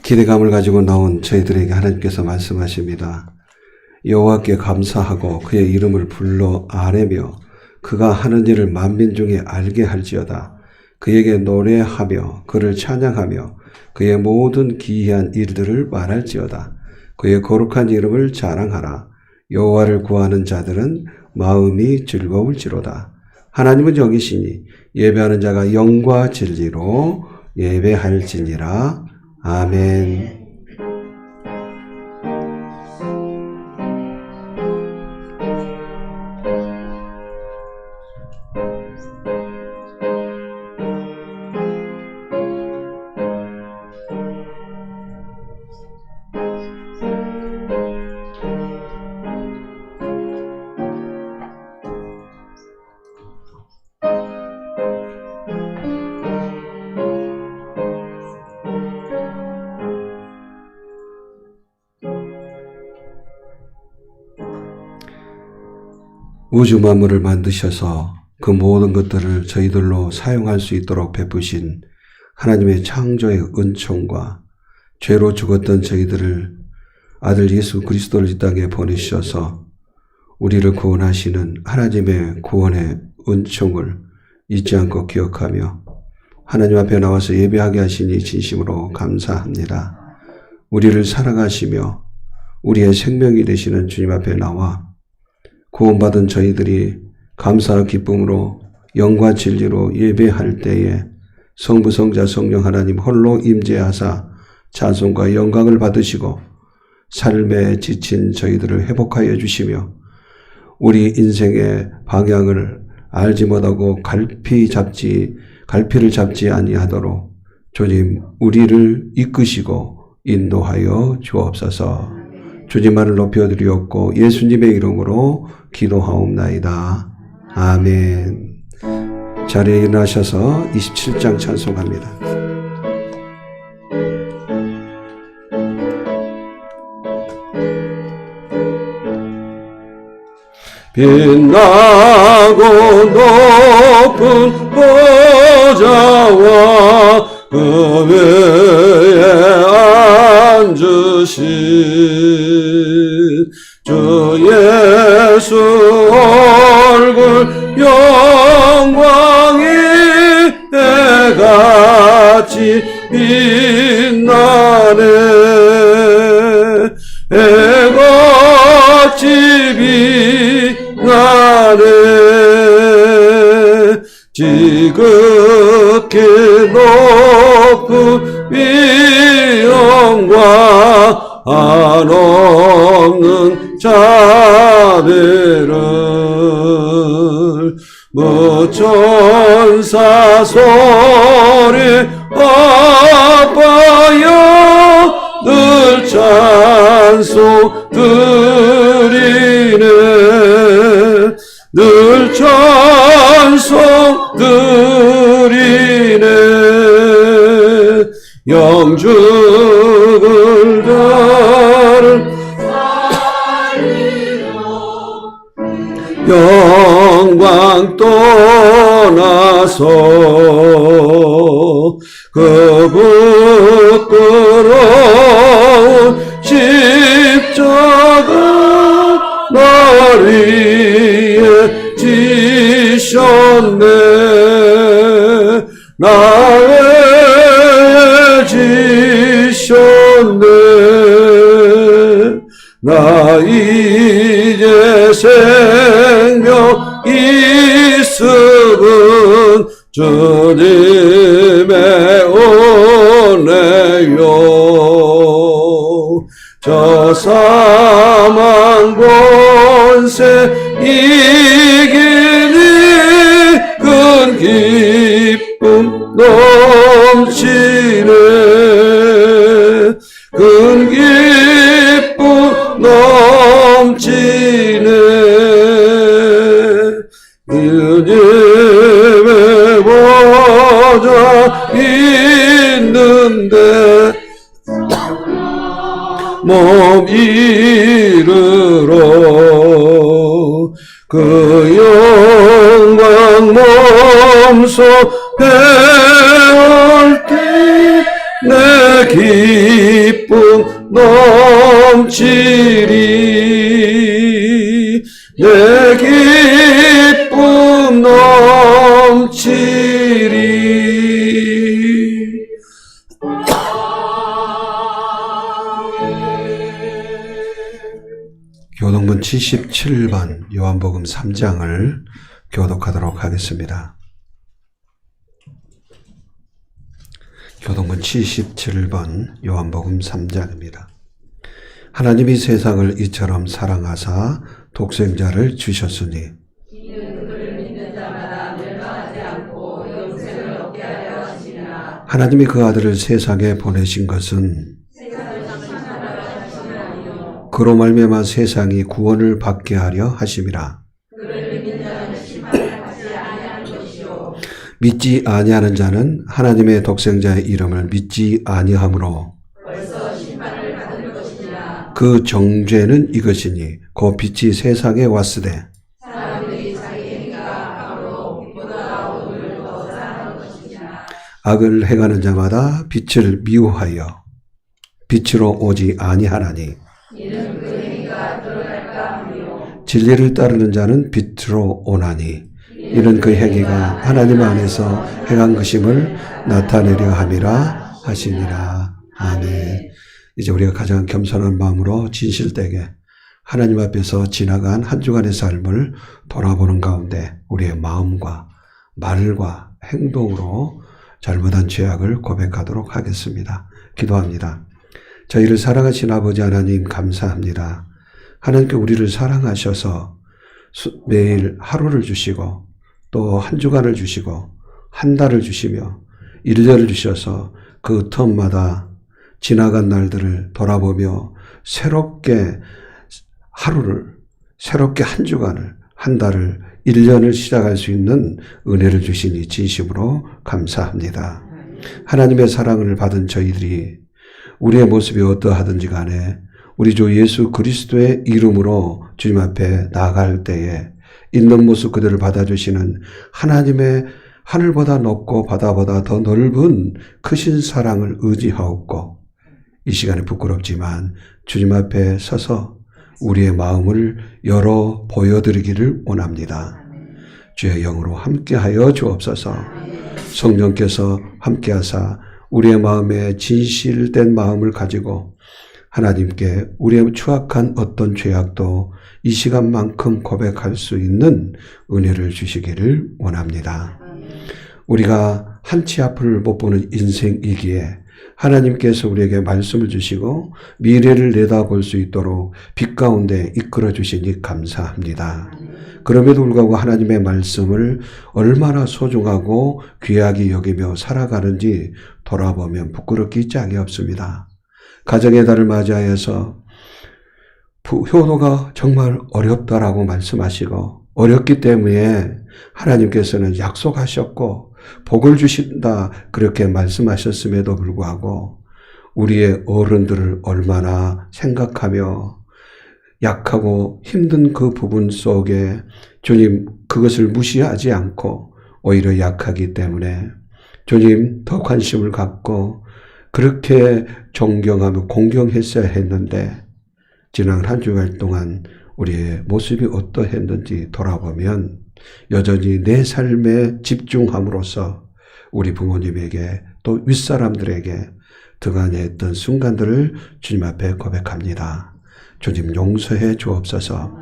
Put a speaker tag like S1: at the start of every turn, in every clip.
S1: 기대감을 가지고 나온 저희들에게 하나님께서 말씀하십니다. 여호와께 감사하고 그의 이름을 불러 아뢰며 그가 하는 일을 만민 중에 알게 할지어다. 그에게 노래하며 그를 찬양하며 그의 모든 기이한 일들을 말할지어다. 그의 거룩한 이름을 자랑하라. 여호와를 구하는 자들은 마음이 즐거울지로다. 하나님은 여기시니 예배하는 자가 영과 진리로 예배할지니라. 아멘. 우주 만물을 만드셔서 그 모든 것들을 저희들로 사용할 수 있도록 베푸신 하나님의 창조의 은총과 죄로 죽었던 저희들을 아들 예수 그리스도를 이 땅에 보내주셔서 우리를 구원하시는 하나님의 구원의 은총을 잊지 않고 기억하며 하나님 앞에 나와서 예배하게 하시니 진심으로 감사합니다. 우리를 사랑하시며 우리의 생명이 되시는 주님 앞에 나와 구원받은 저희들이 감사와 기쁨으로 영과 진리로 예배할 때에 성부 성자 성령 하나님 홀로 임재하사 찬송과 영광을 받으시고 삶에 지친 저희들을 회복하여 주시며 우리 인생의 방향을 알지 못하고 갈피를 잡지 아니하도록 주님 우리를 이끄시고 인도하여 주옵소서. 주님만을 높여드리옵고 예수님의 이름으로 기도하옵나이다. 아멘. 자리에 일어나셔서 27장 찬송합니다. 빛나고 높은 보좌와 그 위에 앉으신 주 예수 얼굴 영광이 해같이 빛나네. 해같이 빛나네. 지극히 높은 위엄과 한없는 자비를 무천사 소리 아빠여 늘 찬송 드리네. 늘 찬송 드리네. 영죽을 다른 영광 떠나서 그 부끄러운 십자가 날 위에 지셨네. 나의 지셨네. 나 이제 생명 있음은 주님의 은혜요. 저 사망 권세 이기니 큰 기쁨 넘치네. 큰 기쁨 넘치네. 주님의 보좌 있는데 몸 이르러 그 영광 몸소 배울 때 내 길 기쁨 넘치리 내 기쁨 넘치리. 교독문 77번 요한복음 3장을 교독하도록 하겠습니다. 교독문 77번 요한복음 3장입니다. 하나님이 세상을 이처럼 사랑하사 독생자를 주셨으니 이는 그를 믿는 자마다 멸망하지 않고 영생을 얻게 하려 하시니라. 하나님이 그 아들을 세상에 보내신 것은 그로 말미암아 세상이 구원을 받게 하려 하심이라. 그를 믿는 자는 심판을 받지 아니하는 것이요 믿지 아니하는 자는 하나님의 독생자의 이름을 믿지 아니하므로 벌써 심판을 받을 것이니라. 그 정죄는 이것이니 곧 빛이 세상에 왔으되 사람들이 자기 행위가 악으로 빛보다 어둠을 더 사랑하는 것이니라. 악을 행하는 자마다 빛을 미워하여 빛으로 오지 아니하나니 이는 그 행위가 드러날까 하며 진리를 따르는 자는 빛으로 오나니 이는 그 행위가 하나님 안에서 행한 것임을 나타내려 함이라 하시니라. 아멘. 이제 우리가 가장 겸손한 마음으로 진실되게 하나님 앞에서 지나간 한 주간의 삶을 돌아보는 가운데 우리의 마음과 말과 행동으로 잘못한 죄악을 고백하도록 하겠습니다. 기도합니다. 저희를 사랑하신 아버지 하나님 감사합니다. 하나님께 우리를 사랑하셔서 매일 하루를 주시고 또 한 주간을 주시고 한 달을 주시며 1년을 주셔서 그 텀마다 지나간 날들을 돌아보며 새롭게 하루를, 새롭게 한 주간을, 한 달을, 1년을 시작할 수 있는 은혜를 주시니 진심으로 감사합니다. 하나님의 사랑을 받은 저희들이 우리의 모습이 어떠하든지 간에 우리 주 예수 그리스도의 이름으로 주님 앞에 나아갈 때에 있는 모습 그대를 받아주시는 하나님의 하늘보다 높고 바다보다 더 넓은 크신 사랑을 의지하옵고 이 시간에 부끄럽지만 주님 앞에 서서 우리의 마음을 열어 보여드리기를 원합니다. 주의 영으로 함께하여 주옵소서. 성령께서 함께하사 우리의 마음에 진실된 마음을 가지고 하나님께 우리의 추악한 어떤 죄악도 이 시간만큼 고백할 수 있는 은혜를 주시기를 원합니다. 우리가 한치 앞을 못 보는 인생이기에 하나님께서 우리에게 말씀을 주시고 미래를 내다볼 수 있도록 빛 가운데 이끌어 주시니 감사합니다. 그럼에도 불구하고 하나님의 말씀을 얼마나 소중하고 귀하게 여기며 살아가는지 돌아보면 부끄럽기 짝이 없습니다. 가정의 달을 맞이하여서 효도가 정말 어렵다라고 말씀하시고 어렵기 때문에 하나님께서는 약속하셨고 복을 주신다 그렇게 말씀하셨음에도 불구하고 우리의 어른들을 얼마나 생각하며 약하고 힘든 그 부분 속에 주님 그것을 무시하지 않고 오히려 약하기 때문에 주님 더 관심을 갖고 그렇게 존경하며 공경했어야 했는데 지난 한 주간 동안 우리의 모습이 어떠했는지 돌아보면 여전히 내 삶에 집중함으로써 우리 부모님에게 또 윗사람들에게 등한했던 순간들을 주님 앞에 고백합니다. 주님 용서해 주옵소서.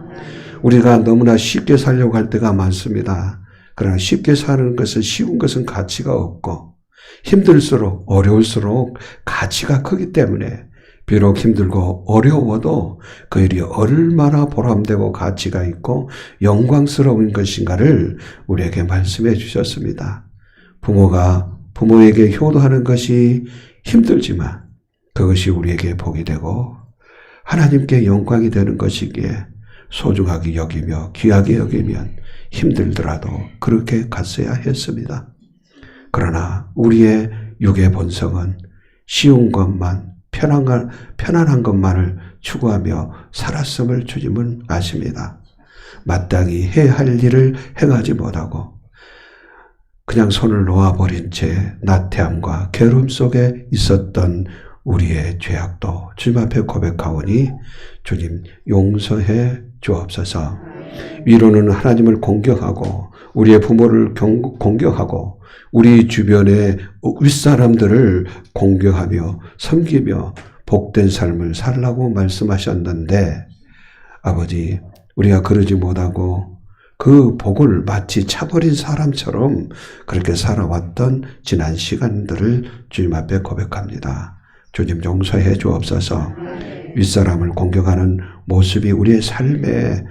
S1: 우리가 너무나 쉽게 살려고 할 때가 많습니다. 그러나 쉽게 사는 것은 쉬운 것은 가치가 없고 힘들수록 어려울수록 가치가 크기 때문에 비록 힘들고 어려워도 그 일이 얼마나 보람되고 가치가 있고 영광스러운 것인가를 우리에게 말씀해 주셨습니다. 부모가 부모에게 효도하는 것이 힘들지만 그것이 우리에게 복이 되고 하나님께 영광이 되는 것이기에 소중하게 여기며 귀하게 여기면 힘들더라도 그렇게 갔어야 했습니다. 그러나 우리의 육의 본성은 쉬운 것만 편안한 것만을 추구하며 살았음을 주님은 아십니다. 마땅히 해야 할 일을 행하지 못하고 그냥 손을 놓아버린 채 나태함과 괴로움 속에 있었던 우리의 죄악도 주님 앞에 고백하오니 주님 용서해 주옵소서. 위로는 하나님을 공경하고 우리의 부모를 공경하고 우리 주변의 윗사람들을 공경하며 섬기며 복된 삶을 살라고 말씀하셨는데 아버지, 우리가 그러지 못하고 그 복을 마치 차버린 사람처럼 그렇게 살아왔던 지난 시간들을 주님 앞에 고백합니다. 주님 용서해 주옵소서. 윗사람을 공경하는 모습이 우리의 삶에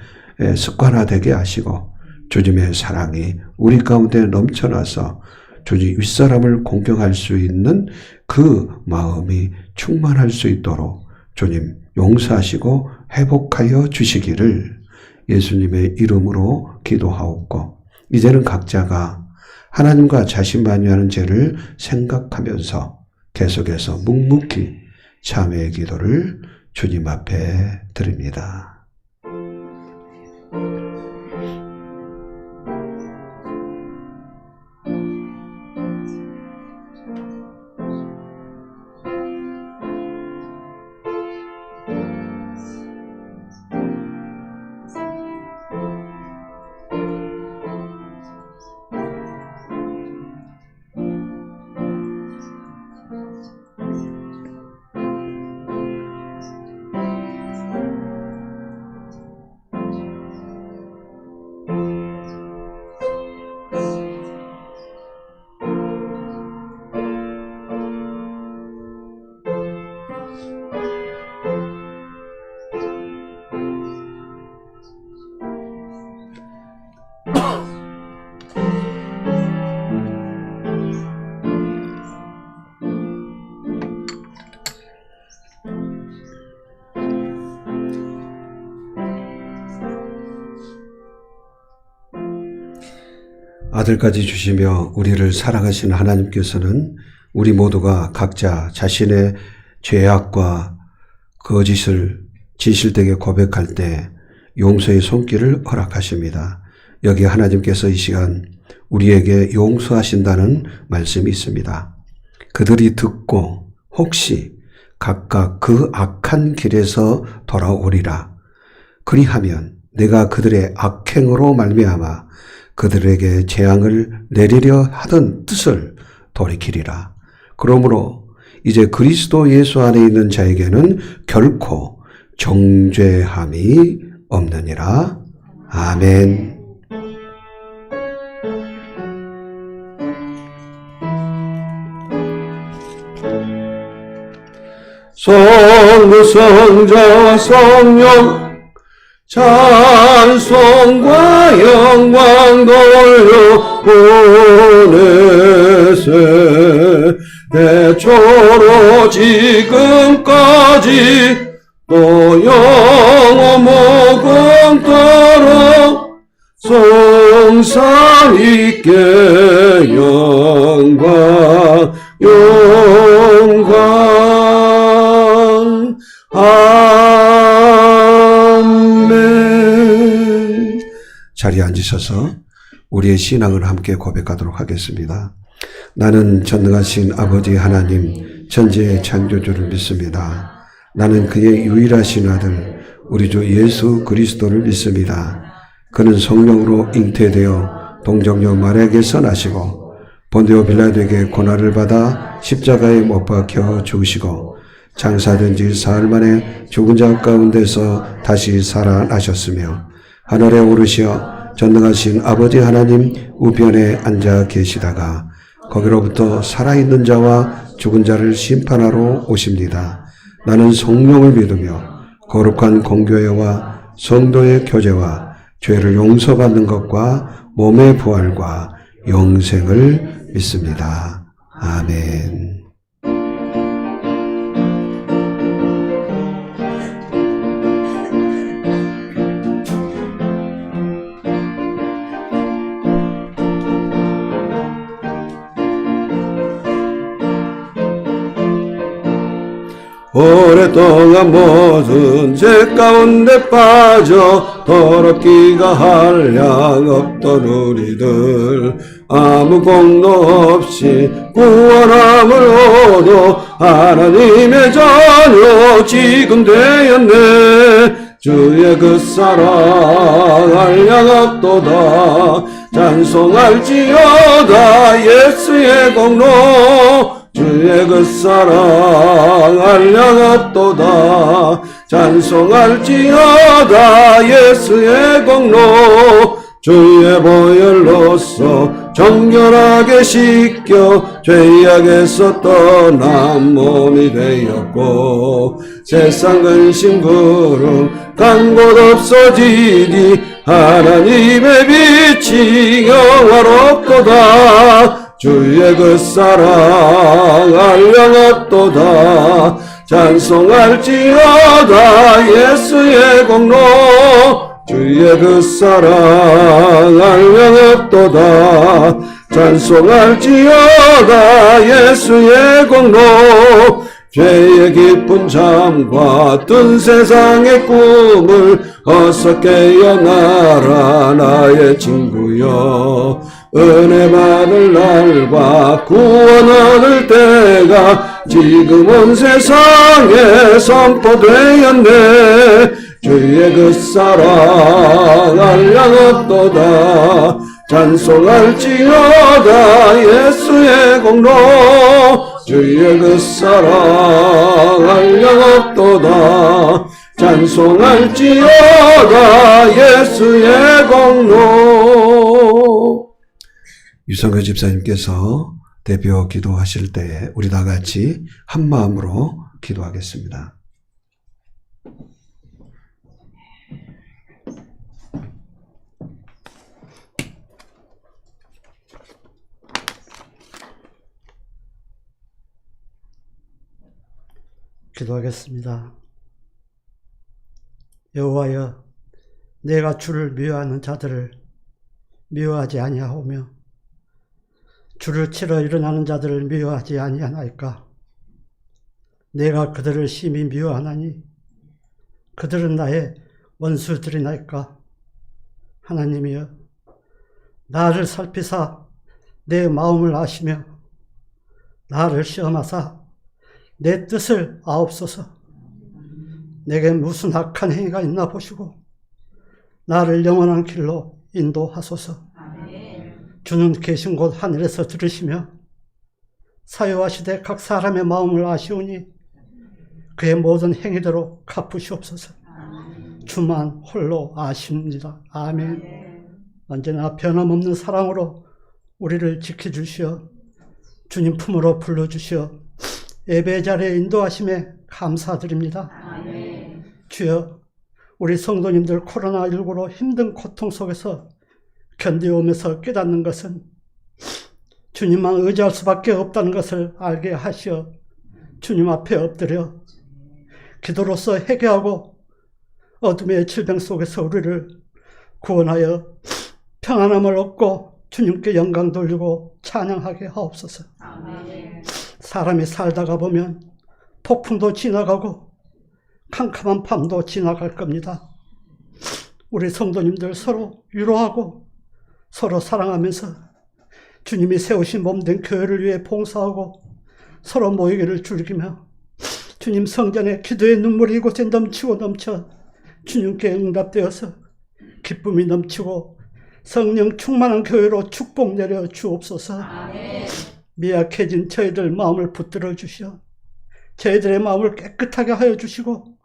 S1: 습관화되게 하시고 주님의 사랑이 우리 가운데 넘쳐나서 주님 윗사람을 공경할 수 있는 그 마음이 충만할 수 있도록 주님 용서하시고 회복하여 주시기를 예수님의 이름으로 기도하옵고 이제는 각자가 하나님과 자신만이 하는 죄를 생각하면서 계속해서 묵묵히 참회의 기도를 주님 앞에 드립니다. 아들까지 주시며 우리를 사랑하시는 하나님께서는 우리 모두가 각자 자신의 죄악과 거짓을 진실되게 고백할 때 용서의 손길을 허락하십니다. 여기 하나님께서 이 시간 우리에게 용서하신다는 말씀이 있습니다. 그들이 듣고 혹시 각각 그 악한 길에서 돌아오리라. 그리하면 내가 그들의 악행으로 말미암아 그들에게 재앙을 내리려 하던 뜻을 돌이키리라. 그러므로 이제 그리스도 예수 안에 있는 자에게는 결코 정죄함이 없느니라. 아멘. 성부 성자 성령 찬송과 영광 돌려 보내세. 대초로 지금까지 또 영원 무궁토록 성상 있게 영광 영광 아멘. 자리에 앉으셔서 우리의 신앙을 함께 고백하도록 하겠습니다. 나는 전능하신 아버지 하나님 천지의 창조주를 믿습니다. 나는 그의 유일하신 아들 우리 주 예수 그리스도를 믿습니다. 그는 성령으로 잉태되어 동정녀 마리아에게서 나시고 본디오 빌라도에게 고난을 받아 십자가에 못 박혀 죽으시고 장사된 지 사흘 만에 죽은 자 가운데서 다시 살아나셨으며 하늘에 오르시어 전능하신 아버지 하나님 우편에 앉아 계시다가 거기로부터 살아있는 자와 죽은 자를 심판하러 오십니다. 나는 성령을 믿으며 거룩한 공교회와 성도의 교제와 죄를 용서받는 것과 몸의 부활과 영생을 믿습니다. 아멘. 오랫동안 모든 죄 가운데 빠져 더럽기가 한량 없던 우리들 아무 공로 없이 구원함을 얻어 하나님의 자녀 지금 되었네. 주의 그 사랑 알량없도다. 찬송할지어다 예수의 공로. 주의 그 사랑 알량없도다. 찬송할지어다 예수의 공로. 주의 보혈로서 정결하게 씻겨 죄악에서 떠난 몸이 되었고, 세상 근심 구름 간 곳 없어지니 하나님의 빛이 영화롭도다. 주의 그 사랑 알량없도다. 찬송할지어다 예수의 공로. 주의 그 사랑 알량없도다. 찬송할지어다 예수의 공로. 죄의 깊은 잠과 뜬 세상의 꿈을 어서 깨어나라 나의 친구여. 은혜 받을 날과 구원 얻을 때가 지금 온 세상에 선포되었네. 주의 그 사랑 알량없도다. 찬송할지어다 예수의 공로. 주의 그 사랑 알량없도다. 찬송할지어다 예수의 공로. 유성교 집사님께서 대표 기도하실 때 우리 다 같이 한 마음으로 기도하겠습니다.
S2: 기도하겠습니다. 여호와여, 내가 주를 미워하는 자들을 미워하지 아니하오며 주를 치러 일어나는 자들을 미워하지 아니하나이까. 내가 그들을 심히 미워하나니 그들은 나의 원수들이나이까. 하나님이여, 나를 살피사 내 마음을 아시며 나를 시험하사 내 뜻을 아옵소서. 내게 무슨 악한 행위가 있나 보시고 나를 영원한 길로 인도하소서. 주는 계신 곳 하늘에서 들으시며 사유하시되 각 사람의 마음을 아시오니 그의 모든 행위대로 갚으시옵소서. 주만 홀로 아십니다. 아멘. 언제나 변함없는 사랑으로 우리를 지켜주시어 주님 품으로 불러주시어 예배 자리에 인도하심에 감사드립니다. 아멘. 주여, 우리 성도님들 코로나19로 힘든 고통 속에서 견디오면서 깨닫는 것은 주님만 의지할 수밖에 없다는 것을 알게 하시어 주님 앞에 엎드려 기도로서 회개하고 어둠의 질병 속에서 우리를 구원하여 평안함을 얻고 주님께 영광 돌리고 찬양하게 하옵소서. 아멘. 사람이 살다가 보면 폭풍도 지나가고 캄캄한 밤도 지나갈 겁니다. 우리 성도님들 서로 위로하고 서로 사랑하면서 주님이 세우신 몸된 교회를 위해 봉사하고 서로 모이기를 즐기며 주님 성전에 기도의 눈물이 이곳에 넘치고 넘쳐 주님께 응답되어서 기쁨이 넘치고 성령 충만한 교회로 축복 내려 주옵소서. 아멘. 미약해진 저희들 마음을 붙들어 주시어 저희들의 마음을 깨끗하게 하여 주시고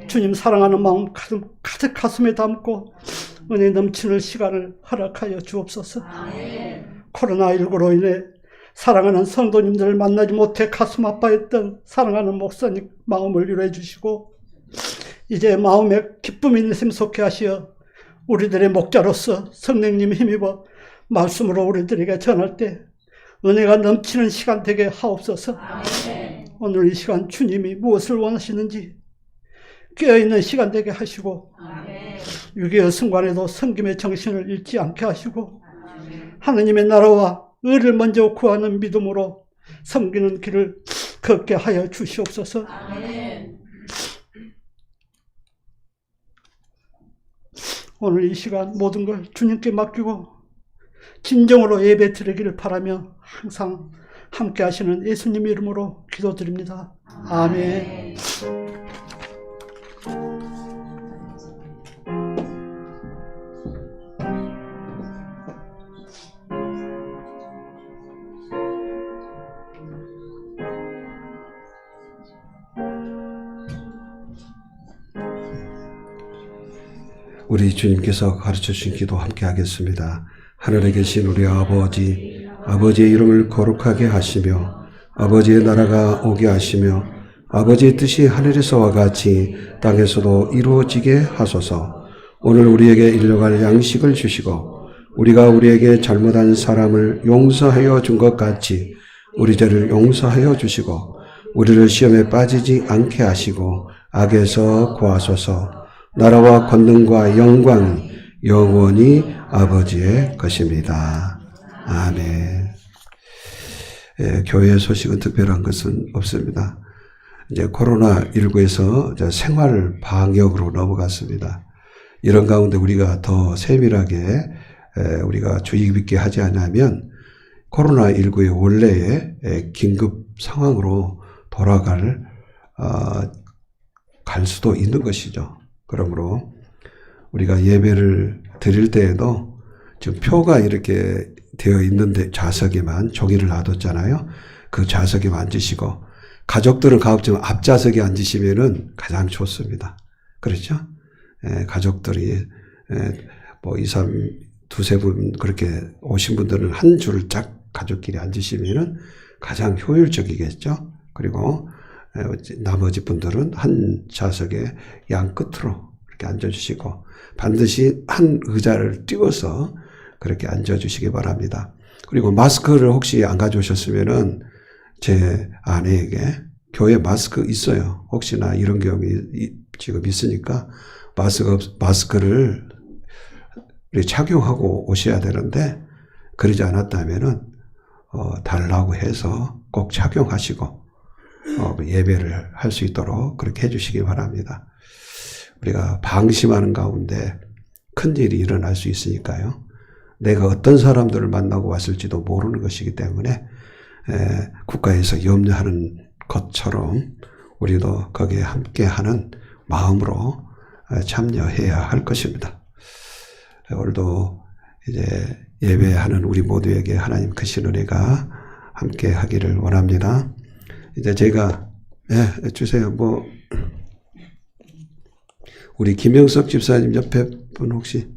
S2: 주님 사랑하는 마음 가득 가슴에 담고 은혜 넘치는 시간을 허락하여 주옵소서. 아멘. 코로나19로 인해 사랑하는 성도님들을 만나지 못해 가슴 아파했던 사랑하는 목사님 마음을 위로해 주시고 이제 마음에 기쁨 있는 샘솟게 하시어 우리들의 목자로서 성령님 힘입어 말씀으로 우리들에게 전할 때 은혜가 넘치는 시간 되게 하옵소서. 아멘. 오늘 이 시간 주님이 무엇을 원하시는지 깨어있는 시간 되게 하시고 아멘. 6.25 순간에도 섬김의 정신을 잃지 않게 하시고 아멘. 하느님의 나라와 의를 먼저 구하는 믿음으로 섬기는 길을 걷게 하여 주시옵소서. 아멘. 오늘 이 시간 모든 걸 주님께 맡기고 진정으로 예배 드리기를 바라며 항상 함께 하시는 예수님 이름으로 기도드립니다. 아멘.
S1: 우리 주님께서 가르쳐 주신 기도 함께 하겠습니다. 하늘에 계신 우리 아버지, 아버지의 이름을 거룩하게 하시며 아버지의 나라가 오게 하시며 아버지의 뜻이 하늘에서와 같이 땅에서도 이루어지게 하소서. 오늘 우리에게 일용할 양식을 주시고 우리가 우리에게 잘못한 사람을 용서하여 준 것 같이 우리 죄를 용서하여 주시고 우리를 시험에 빠지지 않게 하시고 악에서 구하소서. 나라와 권능과 영광이 영원히 아버지의 것입니다. 아멘. 교회 소식은 특별한 것은 없습니다. 이제 코로나19에서 생활 방역으로 넘어갔습니다. 이런 가운데 우리가 더 세밀하게 우리가 주의 깊게 하지 않으면 코로나19의 원래의 긴급 상황으로 돌아갈 수도 있는 것이죠. 그러므로 우리가 예배를 드릴 때에도 지금 표가 이렇게 되어 있는데 좌석에만 종이를 놔뒀잖아요. 그 좌석에 앉으시고 가족들은 가급적 앞좌석에 앉으시면은 가장 좋습니다. 그렇죠? 가족들이 뭐 2, 3, 두세 분 그렇게 오신 분들은 한 줄을 쫙 가족끼리 앉으시면은 가장 효율적이겠죠. 그리고 나머지 분들은 한 좌석에 양 끝으로 이렇게 앉아주시고 반드시 한 의자를 띄워서 그렇게 앉아주시기 바랍니다. 그리고 마스크를 혹시 안 가져오셨으면은 제 아내에게 교회 마스크 있어요. 혹시나 이런 경험이 지금 있으니까 마스크를 착용하고 오셔야 되는데 그러지 않았다면은 달라고 해서 꼭 착용하시고 예배를 할 수 있도록 그렇게 해주시기 바랍니다. 우리가 방심하는 가운데 큰일이 일어날 수 있으니까요. 내가 어떤 사람들을 만나고 왔을지도 모르는 것이기 때문에 국가에서 염려하는 것처럼 우리도 거기에 함께하는 마음으로 참여해야 할 것입니다. 오늘도 이제 예배하는 우리 모두에게 하나님 크신 은혜가 함께 하기를 원합니다. 이제 제가 주세요. 우리 김영석 집사님 옆에 분 혹시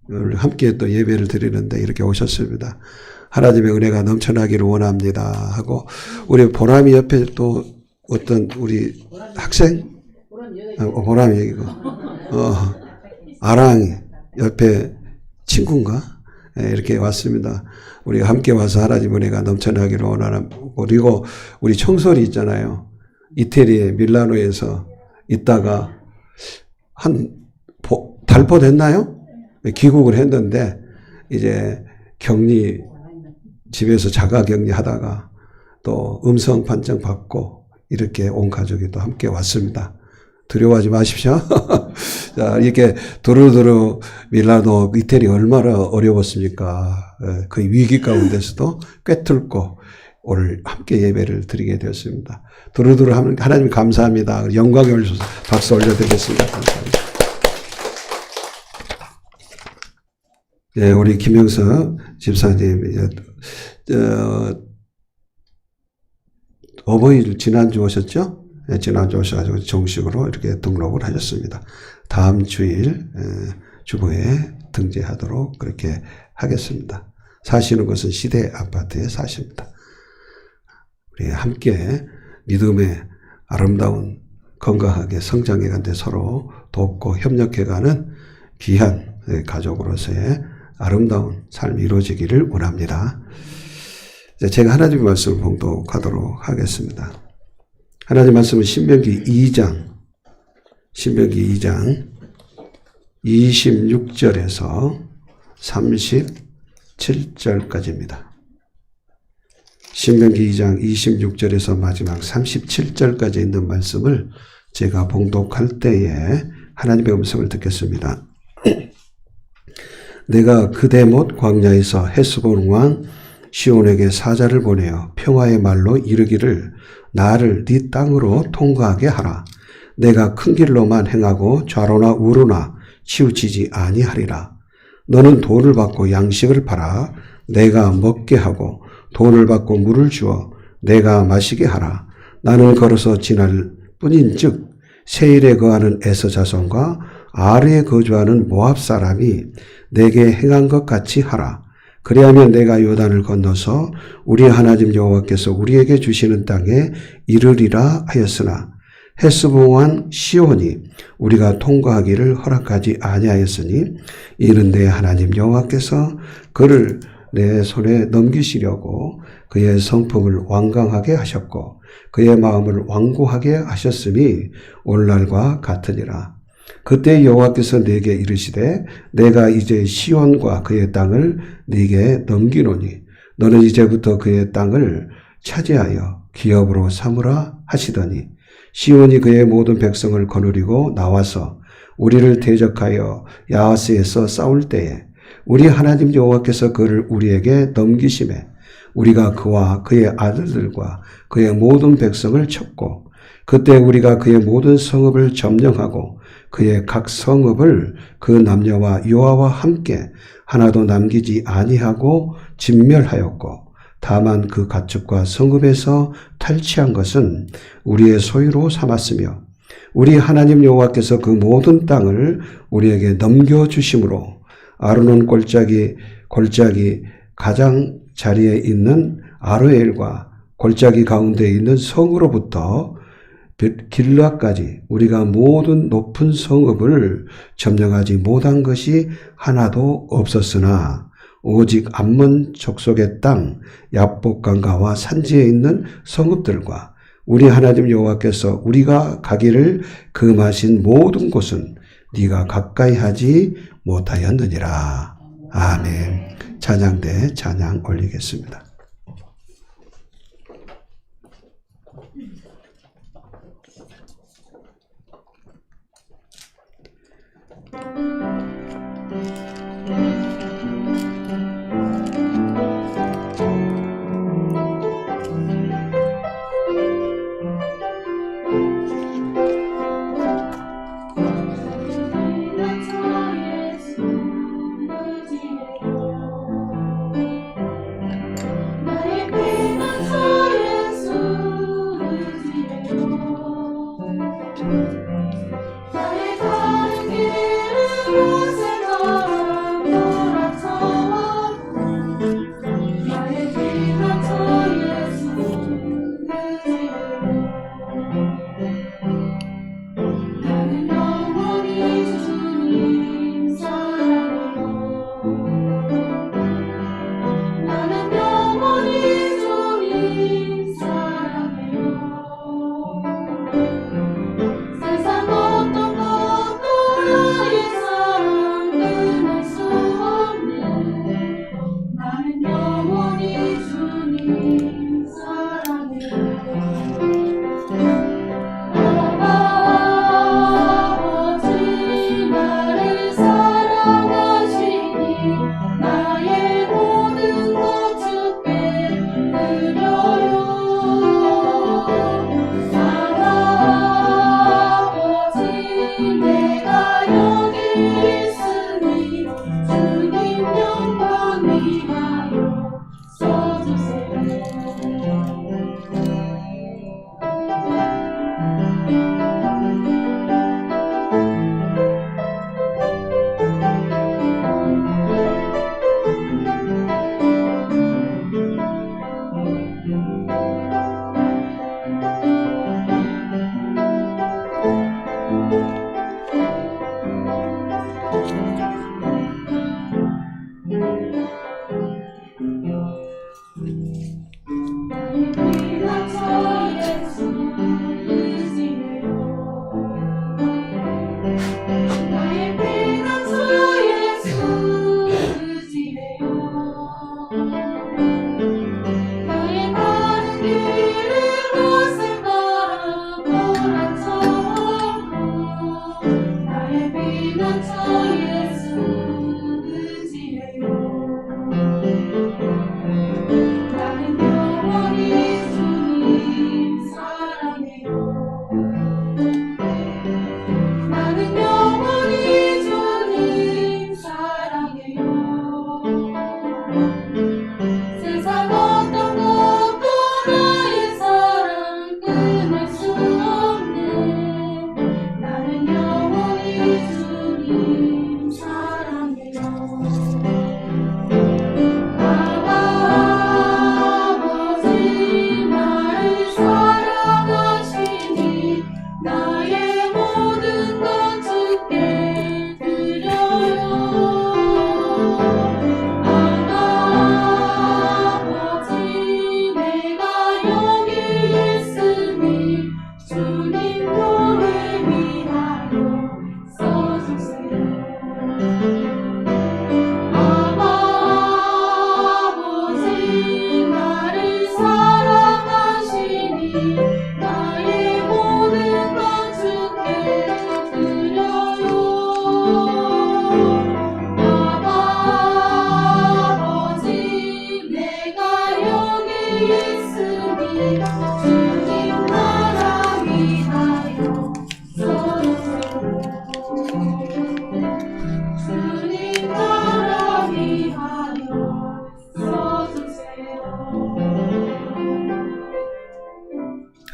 S1: 오늘 함께 또 예배를 드리는데 이렇게 오셨습니다. 하나님의 은혜가 넘쳐나기를 원합니다 하고 우리 보람이 옆에 또 어떤 우리 학생 보람이 얘기고 아랑이 옆에 친구인가 이렇게 왔습니다. 우리가 함께 와서 하나님 은혜가 넘쳐나기를 원하고 그리고 우리 청솔이 있잖아요. 이태리에 밀라노에서 있다가 한 달포 됐나요? 귀국을 했는데 이제 격리 집에서 자가 격리하다가 또 음성 판정 받고 이렇게 온 가족이 또 함께 왔습니다. 두려워하지 마십시오. 자, 이렇게 두루두루 밀라노 이태리 얼마나 어려웠습니까? 그 위기 가운데서도 꿰뚫고 오늘 함께 예배를 드리게 되었습니다. 두루두루 하나님 감사합니다. 영광에 올려서 박수 올려드리겠습니다. 감사합니다. 네, 우리 김영석 집사님, 어버이를 지난주 오셨죠? 네, 지난주 오셔가지고 정식으로 이렇게 등록을 하셨습니다. 다음 주일 주보에 등재하도록 그렇게 하겠습니다. 사시는 것은 시대 아파트에 사십니다. 우리 함께 믿음의 아름다운 건강하게 성장해가는데 서로 돕고 협력해가는 귀한 가족으로서의 아름다운 삶이 이루어지기를 원합니다. 제가 하나님의 말씀을 봉독하도록 하겠습니다. 하나님 말씀은 신명기 2장 26절에서 37절까지입니다. 신명기 2장 26절에서 마지막 37절까지 있는 말씀을 제가 봉독할 때에 하나님의 음성을 듣겠습니다. 내가 그대못 광야에서 헤스본 왕 시온에게 사자를 보내어 평화의 말로 이르기를 나를 네 땅으로 통과하게 하라. 내가 큰 길로만 행하고 좌로나 우로나 치우치지 아니하리라. 너는 돈을 받고 양식을 팔아 내가 먹게 하고 돈을 받고 물을 주어 내가 마시게 하라. 나는 걸어서 지날 뿐인즉 세일에 거하는 에서 자손과 아르에 거주하는 모압 사람이 내게 행한 것 같이 하라. 그리하면 내가 요단을 건너서 우리 하나님 여호와께서 우리에게 주시는 땅에 이르리라 하였으나 헬스봉 시온이 우리가 통과하기를 허락하지 아니하였으니 이는 내 하나님 여호와께서 그를 내 손에 넘기시려고 그의 성품을 완강하게 하셨고 그의 마음을 완고하게 하셨음이 오늘날과 같으니라. 그때 여호와께서 내게 이르시되 내가 이제 시온과 그의 땅을 네게 넘기노니 너는 이제부터 그의 땅을 차지하여 기업으로 삼으라 하시더니 시온이 그의 모든 백성을 거느리고 나와서 우리를 대적하여 야하스에서 싸울 때에 우리 하나님 여호와께서 그를 우리에게 넘기심에 우리가 그와 그의 아들들과 그의 모든 백성을 쳤고 그때 우리가 그의 모든 성읍을 점령하고 그의 각 성읍을 그 남녀와 여아와 함께 하나도 남기지 아니하고 진멸하였고 다만 그 가축과 성읍에서 탈취한 것은 우리의 소유로 삼았으며 우리 하나님 여호와께서 그 모든 땅을 우리에게 넘겨주심으로 아르논 골짜기 가장 자리에 있는 아로엘과 골짜기 가운데 있는 성으로부터 길라까지 우리가 모든 높은 성읍을 점령하지 못한 것이 하나도 없었으나 오직 암몬 족속의 땅 야복강가와 산지에 있는 성읍들과 우리 하나님 여호와께서 우리가 가기를 금하신 모든 곳은 네가 가까이 하지 못하였느니라. 아멘. 찬양대 찬양 올리겠습니다.
S3: 세상 어떤 것도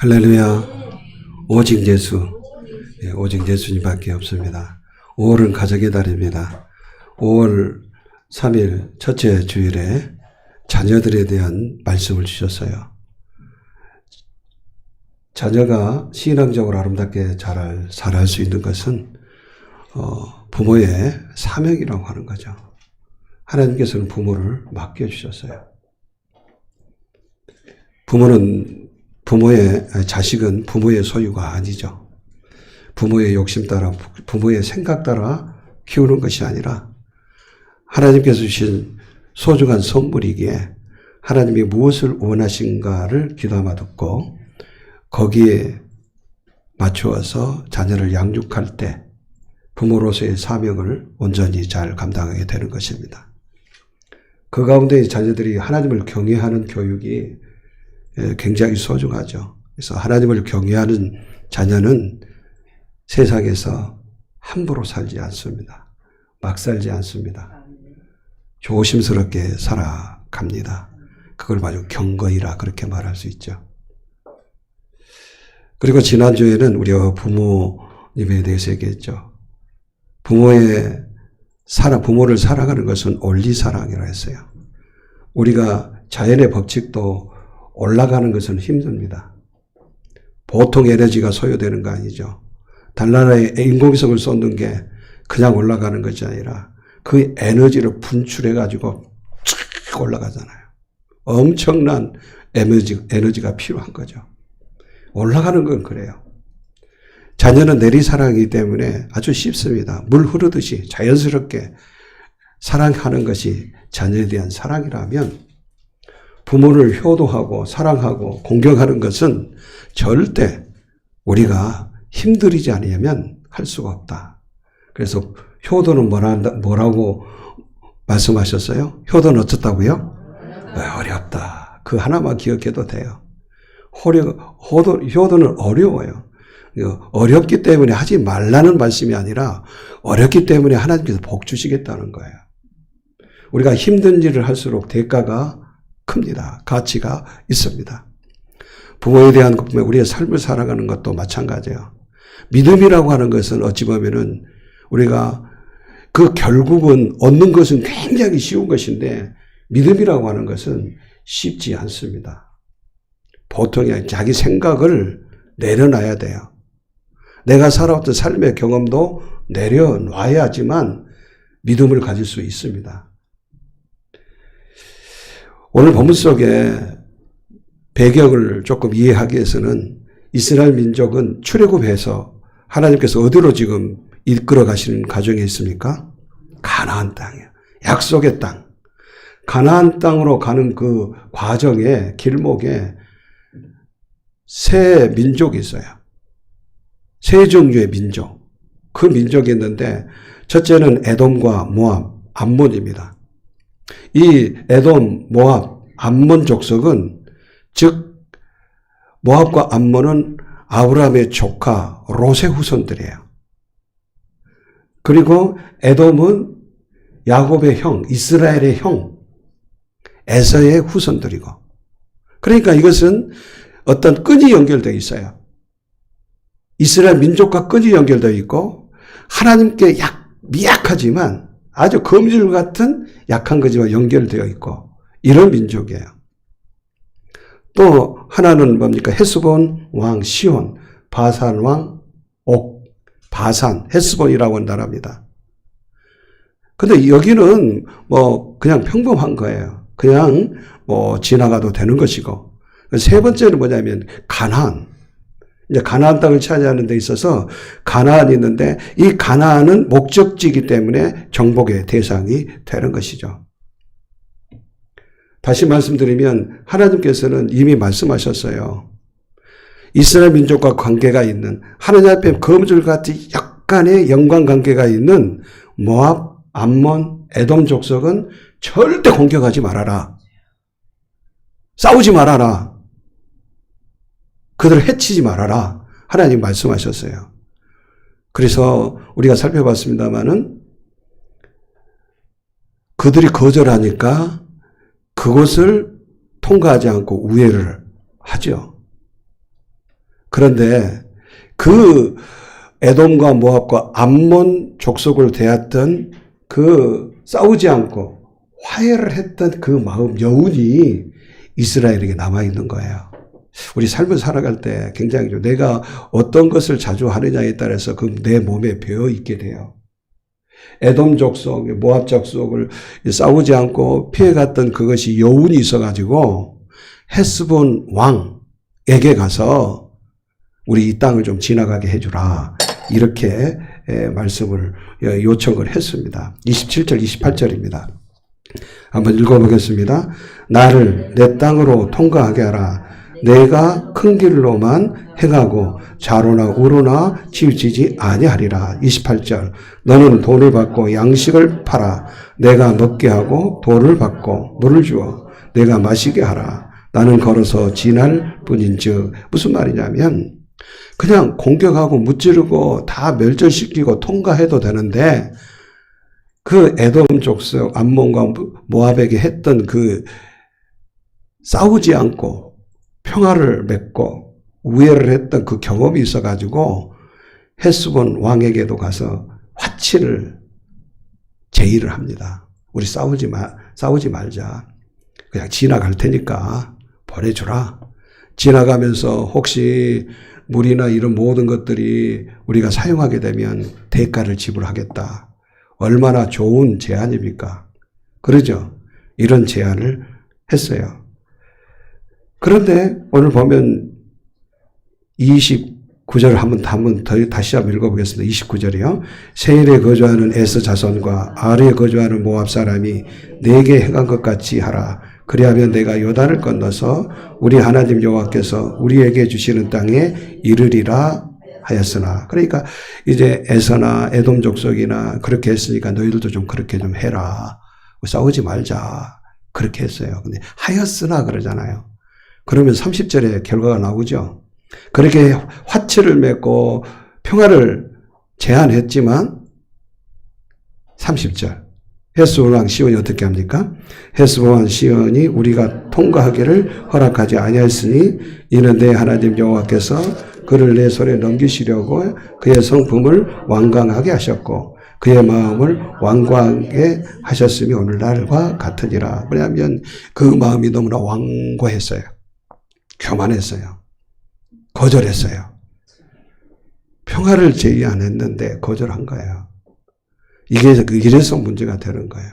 S1: 할렐루야. 오직 예수. 예, 오직 예수님밖에 없습니다. 5월은 가족의 달입니다. 5월 3일 첫째 주일에 자녀들에 대한 말씀을 주셨어요. 자녀가 신앙적으로 아름답게 자랄 수 있는 것은 부모의 사명이라고 하는 거죠. 하나님께서는 부모를 맡겨주셨어요. 자식은 부모의 소유가 아니죠. 부모의 욕심 따라, 부모의 생각 따라 키우는 것이 아니라 하나님께서 주신 소중한 선물이기에 하나님이 무엇을 원하신가를 귀담아 듣고 거기에 맞추어서 자녀를 양육할 때 부모로서의 사명을 온전히 잘 감당하게 되는 것입니다. 그 가운데 자녀들이 하나님을 경외하는 교육이 굉장히 소중하죠. 그래서 하나님을 경외하는 자녀는 세상에서 함부로 살지 않습니다. 막 살지 않습니다. 조심스럽게 살아갑니다. 그걸 아주 경건이라 그렇게 말할 수 있죠. 그리고 지난주에는 우리가 부모님에 대해서 얘기했죠. 부모를 사랑하는 것은 원리사랑이라고 했어요. 우리가 자연의 법칙도 올라가는 것은 힘듭니다. 보통 에너지가 소요되는 거 아니죠. 달나라에 인공위성을 쏘는 게 그냥 올라가는 것이 아니라 그 에너지를 분출해가지고 쫙 올라가잖아요. 엄청난 에너지가 필요한 거죠. 올라가는 건 그래요. 자녀는 내리사랑이기 때문에 아주 쉽습니다. 물 흐르듯이 자연스럽게 사랑하는 것이 자녀에 대한 사랑이라면 부모를 효도하고 사랑하고 공경하는 것은 절대 우리가 힘들이지 않으면 할 수가 없다. 그래서 효도는 뭐라고 말씀하셨어요? 효도는 어떻다고요? 어렵다. 그 하나만 기억해도 돼요. 효도는 어려워요. 어렵기 때문에 하지 말라는 말씀이 아니라 어렵기 때문에 하나님께서 복 주시겠다는 거예요. 우리가 힘든 일을 할수록 대가가 큽니다. 가치가 있습니다. 부모에 대한 것 보면 우리의 삶을 살아가는 것도 마찬가지예요. 믿음이라고 하는 것은 어찌 보면은 우리가 그 결국은 얻는 것은 굉장히 쉬운 것인데 믿음이라고 하는 것은 쉽지 않습니다. 보통이 자기 생각을 내려놔야 돼요. 내가 살아왔던 삶의 경험도 내려놔야지만 믿음을 가질 수 있습니다. 오늘 본문 속에 배경을 조금 이해하기 위해서는 이스라엘 민족은 출애굽해서 하나님께서 어디로 지금 이끌어 가시는 과정에 있습니까? 가나안 땅이에요. 약속의 땅. 가나안 땅으로 가는 그 과정에 길목에 세 민족이 있어요. 세 종류의 민족. 그 민족이 있는데 첫째는 에돔과 모압, 암몬입니다. 이 에돔, 모압, 암몬 족속은 즉 모압과 암몬은 아브라함의 조카 롯의 후손들이에요. 그리고 에돔은 야곱의 형, 이스라엘의 형 에서의 후손들이고 그러니까 이것은 어떤 끈이 연결되어 있어요. 이스라엘 민족과 끈이 연결되어 있고 하나님께 미약하지만 아주 거미줄 같은 약한 거지와 연결되어 있고 이런 민족이에요. 또 하나는 뭡니까? 헤스본 왕 시온, 바산 왕 옥, 바산, 헤스본이라고 하는 나라입니다. 근데 여기는 그냥 평범한 거예요. 그냥 지나가도 되는 것이고 세 번째는 뭐냐면 가나안. 이제 가나안 땅을 차지하는 데 있어서 가나안이 있는데 이 가나안은 목적지이기 때문에 정복의 대상이 되는 것이죠. 다시 말씀드리면 하나님께서는 이미 말씀하셨어요. 이스라엘 민족과 관계가 있는 하나님 앞에 거미줄같이 약간의 연관관계가 있는 모압, 암몬, 에돔 족속은 절대 공격하지 말아라. 싸우지 말아라. 그들을 해치지 말아라. 하나님 말씀하셨어요. 그래서 우리가 살펴봤습니다마는 그들이 거절하니까 그것을 통과하지 않고 우회를 하죠. 그런데 그 에돔과 모압과 암몬 족속을 대했던 그 싸우지 않고 화해를 했던 그 마음, 여운이 이스라엘에게 남아있는 거예요. 우리 삶을 살아갈 때 굉장히 내가 어떤 것을 자주 하느냐에 따라서 그 내 몸에 배어 있게 돼요. 에돔 족속, 모압 족속을 싸우지 않고 피해갔던 그것이 여운이 있어가지고 헤스본 왕에게 가서 우리 이 땅을 좀 지나가게 해주라. 이렇게 말씀을 요청을 했습니다. 27절, 28절입니다. 한번 읽어보겠습니다. 나를 내 땅으로 통과하게 하라. 내가 큰 길로만 행하고 좌로나 우로나 치우치지 아니하리라. 28절. 너는 돈을 받고 양식을 팔아 내가 먹게 하고 돌을 받고 물을 주어 내가 마시게 하라. 나는 걸어서 지날 뿐인즉. 무슨 말이냐면 그냥 공격하고 무찌르고 다 멸절시키고 통과해도 되는데 그 에돔 족속 암몬과 모압에게 했던 그 싸우지 않고 평화를 맺고 우애를 했던 그 경험이 있어가지고 헤스본 왕에게도 가서 화치를 제의를 합니다. 우리 싸우지 말자. 그냥 지나갈 테니까 보내주라. 지나가면서 혹시 물이나 이런 모든 것들이 우리가 사용하게 되면 대가를 지불하겠다. 얼마나 좋은 제안입니까? 그러죠? 이런 제안을 했어요. 그런데 오늘 보면 29절을 한번 다시 한번 읽어보겠습니다. 29절이요. 세일에 거주하는 에서 자손과 아르에 거주하는 모압 사람이 내게 행한 것 같이 하라. 그리하면 내가 요단을 건너서 우리 하나님 여호와께서 우리에게 주시는 땅에 이르리라 하였으나. 그러니까 이제 에서나 에돔 족속이나 그렇게 했으니까 너희들도 좀 그렇게 좀 해라. 싸우지 말자. 그렇게 했어요. 근데 하였으나 그러잖아요. 그러면 30절에 결과가 나오죠. 그렇게 화치를 맺고 평화를 제안했지만 30절 헤스본 왕 시온이 어떻게 합니까? 헤스본 왕 시온이 우리가 통과하기를 허락하지 아니하였으니 이는 내 하나님 여호와께서 그를 내 손에 넘기시려고 그의 성품을 완강하게 하셨고 그의 마음을 완고하게 하셨음이 오늘날과 같으니라. 왜냐하면 그 마음이 너무나 완고했어요. 교만했어요. 거절했어요. 평화를 제의 안 했는데 거절한 거예요. 이래서 문제가 되는 거예요.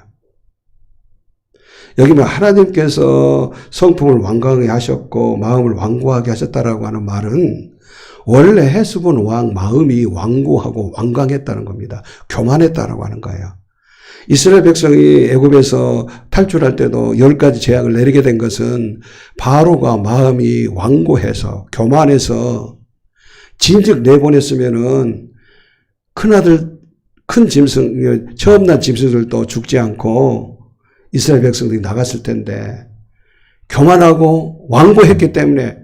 S1: 여기 하나님께서 성품을 완강하게 하셨고 마음을 완고하게 하셨다라고 하는 말은 원래 헤스본 왕 마음이 완고하고 완강했다는 겁니다. 교만했다라고 하는 거예요. 이스라엘 백성이 애굽에서 탈출할 때도 10가지 재앙을 내리게 된 것은 바로가 마음이 완고해서 교만해서 진즉 내보냈으면은 큰아들 큰 짐승 처음 난 짐승들도 죽지 않고 이스라엘 백성들이 나갔을 텐데 교만하고 완고했기 때문에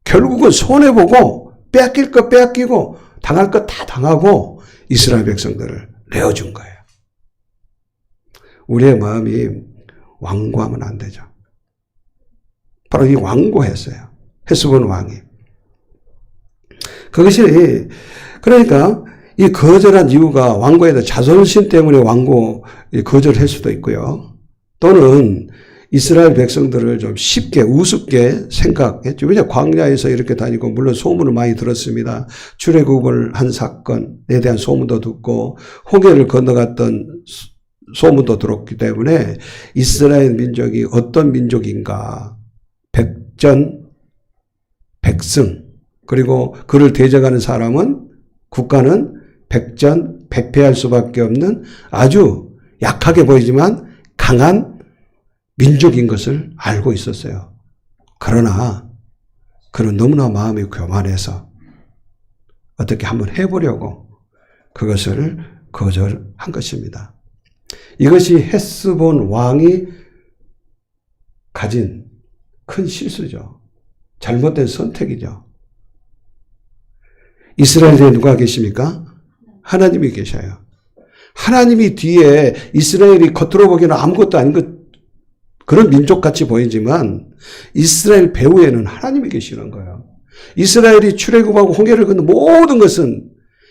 S1: 결국은 손해보고 뺏길 것 뺏기고 당할 것 다 당하고 이스라엘 백성들을 내어준 거예요. 우리의 마음이 완고하면 안 되죠. 바로 이 완고했어요. 헤스본 왕이. 그것이 그러니까 이 거절한 이유가 완고에다 자존심 때문에 거절할 수도 있고요. 또는 이스라엘 백성들을 좀 쉽게 우습게 생각했죠. 왜냐 광야에서 이렇게 다니고 물론 소문을 많이 들었습니다. 출애굽을 한 사건에 대한 소문도 듣고 홍해를 건너갔던 소문도 들었기 때문에 이스라엘 민족이 어떤 민족인가 백전 백승 그리고 그를 대적하는 사람은 국가는 백전 백패할 수밖에 없는 아주 약하게 보이지만 강한 민족인 것을 알고 있었어요. 그러나 그는 너무나 마음이 교만해서 어떻게 한번 해보려고 그것을 거절한 것입니다. 이것이 헤스본 왕이 가진 큰 실수죠. 잘못된 선택이죠. 이스라엘에 누가 계십니까? 하나님이 계셔요. 하나님이 뒤에 이스라엘이 겉으로 보기에는 아무것도 아닌 그런 민족같이 보이지만 이스라엘 배후에는 하나님이 계시는 거예요. 이스라엘이 출애굽하고 홍해를 건넌 모든 것은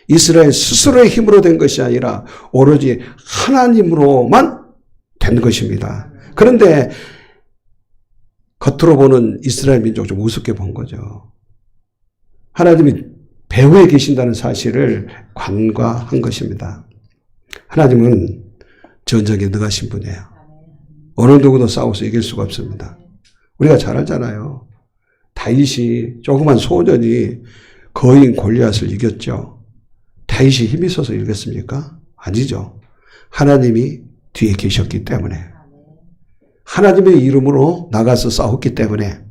S1: 이스라엘 스스로의 힘으로 된 것이 아니라 오로지 하나님으로만 된 것입니다. 그런데 겉으로 보는 이스라엘 민족 좀 우습게 본 거죠. 하나님이 배후에 계신다는 사실을 간과한 것입니다. 하나님은 전쟁에 능하신 분이에요. 어느 누구도 싸워서 이길 수가 없습니다. 우리가 잘 알잖아요. 다윗이 조그만 소년이 거인 골리앗을 이겼죠. 다윗이 힘이 있어서 이겼습니까? 아니죠. 하나님이 뒤에 계셨기 때문에, 하나님의 이름으로 나가서 싸웠기 때문에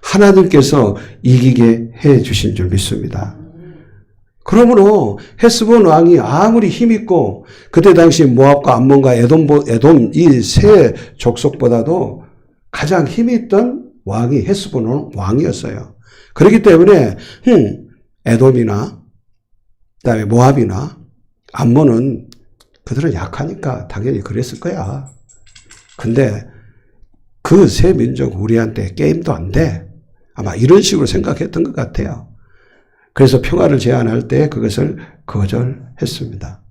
S1: 하나님께서 이기게 해 주신 줄 믿습니다. 그러므로 헤스본 왕이 아무리 힘있고 그때 당시 모압과 암몬과 에돔 이 세 족속보다도 가장 힘이 있던 왕이 헤스본 왕이었어요. 그렇기 때문에 에돔이나 그다음에 모압이나 암몬은 그들은 약하니까 당연히 그랬을 거야. 근데 그 세 민족 우리한테 게임도 안 돼. 아마 이런 식으로 생각했던 것 같아요. 그래서 평화를 제안할 때 그것을 거절했습니다.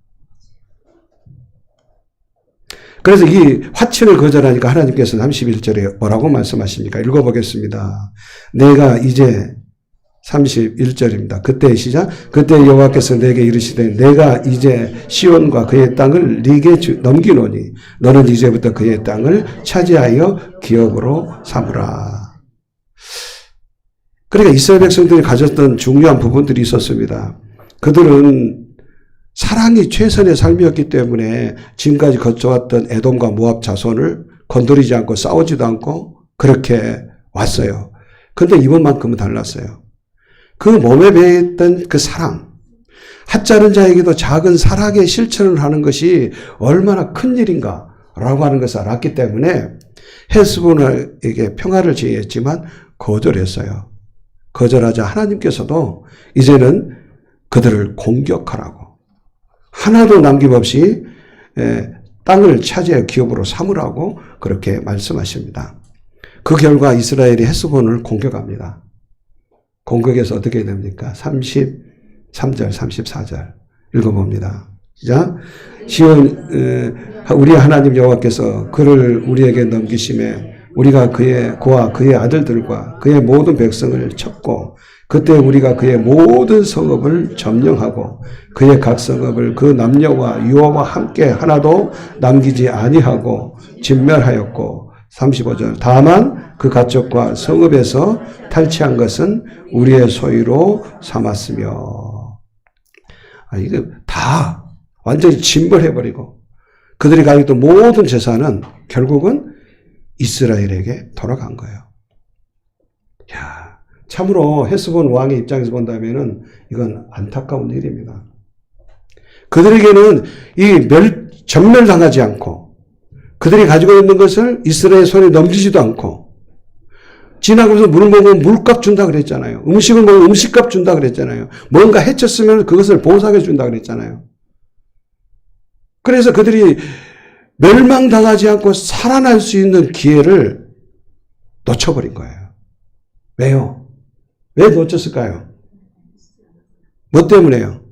S1: 그래서 이 화친을 거절하니까 하나님께서 31절에 뭐라고 말씀하십니까? 읽어보겠습니다. 내가 이제 31절입니다. 그때 시작. 그때 여호와께서 내게 이르시되 내가 이제 시온과 그의 땅을 네게 넘기노니 너는 이제부터 그의 땅을 차지하여 기업으로 삼으라. 그러니까 이스라엘 백성들이 가졌던 중요한 부분들이 있었습니다. 그들은 사랑이 최선의 삶이었기 때문에 지금까지 거쳐왔던 에돔과 모압 자손을 건드리지 않고 싸우지도 않고 그렇게 왔어요. 그런데 이번만큼은 달랐어요. 그 몸에 배어있던 그 사랑, 하찮은 자에게도 작은 사랑의 실천을 하는 것이 얼마나 큰 일인가라고 하는 것을 알았기 때문에 헤스본에게 평화를 제의했지만 거절했어요. 거절하자 하나님께서도 이제는 그들을 공격하라고, 하나도 남김없이 땅을 차지해 기업으로 삼으라고 그렇게 말씀하십니다. 그 결과 이스라엘이 헤스본을 공격합니다. 공격에서 어떻게 됩니까? 33절, 34절 읽어봅니다. 시작. 시온 우리 하나님 여호와께서 그를 우리에게 넘기심에 우리가 그와 그의 아들들과 그의 모든 백성을 쳤고 그때 우리가 그의 모든 성읍을 점령하고 그의 각 성읍을 그 남녀와 유아와 함께 하나도 남기지 아니하고 진멸하였고 35절 다만 그 가축과 성읍에서 탈취한 것은 우리의 소유로 삼았으며 이게 다 완전히 진멸해버리고 그들이 가지고 있던 모든 재산은 결국은 이스라엘에게 돌아간 거예요. 야, 참으로 헤스본 왕의 입장에서 본다면은 이건 안타까운 일입니다. 그들에게는 전멸당하지 않고 그들이 가지고 있는 것을 이스라엘 손에 넘기지도 않고 지나가면서 물 먹으면 물값 준다 그랬잖아요. 음식을 먹으면 음식값 준다 그랬잖아요. 뭔가 해쳤으면 그것을 보상해 준다 그랬잖아요. 그래서 그들이 멸망당하지 않고 살아날 수 있는 기회를 놓쳐버린 거예요. 왜요? 왜 놓쳤을까요? 뭐 때문에요?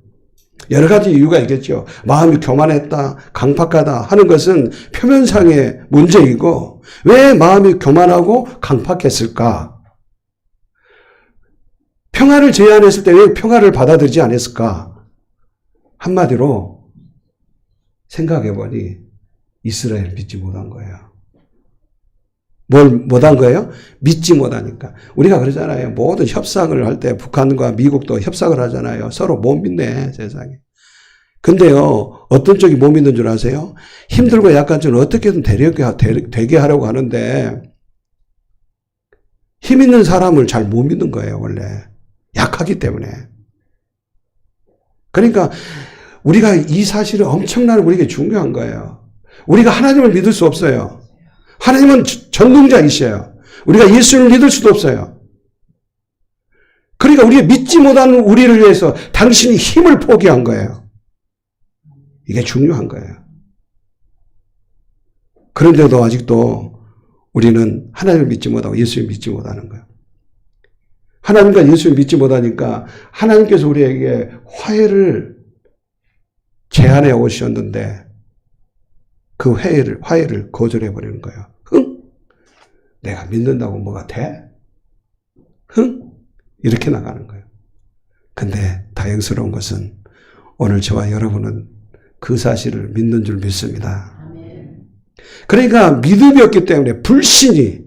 S1: 여러 가지 이유가 있겠죠. 마음이 교만했다, 강팍하다 하는 것은 표면상의 문제이고 왜 마음이 교만하고 강팍했을까? 평화를 제안했을 때 왜 평화를 받아들이지 않았을까? 한마디로 생각해보니 이스라엘 믿지 못한 거예요. 뭘 못한 거예요? 믿지 못하니까. 우리가 그러잖아요. 모든 협상을 할 때 북한과 미국도 협상을 하잖아요. 서로 못 믿네, 세상에. 근데요, 어떤 쪽이 못 믿는 줄 아세요? 힘들고 약한 쪽은 어떻게든 되게 하려고 하는데 힘 있는 사람을 잘 못 믿는 거예요, 원래. 약하기 때문에. 그러니까 우리가 이 사실이 엄청나게 우리에게 중요한 거예요. 우리가 하나님을 믿을 수 없어요. 하나님은 전능자이셔요. 우리가 예수를 믿을 수도 없어요. 그러니까 우리가 믿지 못하는 우리를 위해서 당신이 힘을 포기한 거예요. 이게 중요한 거예요. 그런데도 아직도 우리는 하나님을 믿지 못하고 예수를 믿지 못하는 거예요. 하나님과 예수를 믿지 못하니까 하나님께서 우리에게 화해를 제안해 오셨는데 그 화해를 거절해 버리는 거예요. 흥? 내가 믿는다고 뭐가 돼? 흥? 이렇게 나가는 거예요. 근데 다행스러운 것은 오늘 저와 여러분은 그 사실을 믿는 줄 믿습니다. 그러니까 믿음이 없기 때문에 불신이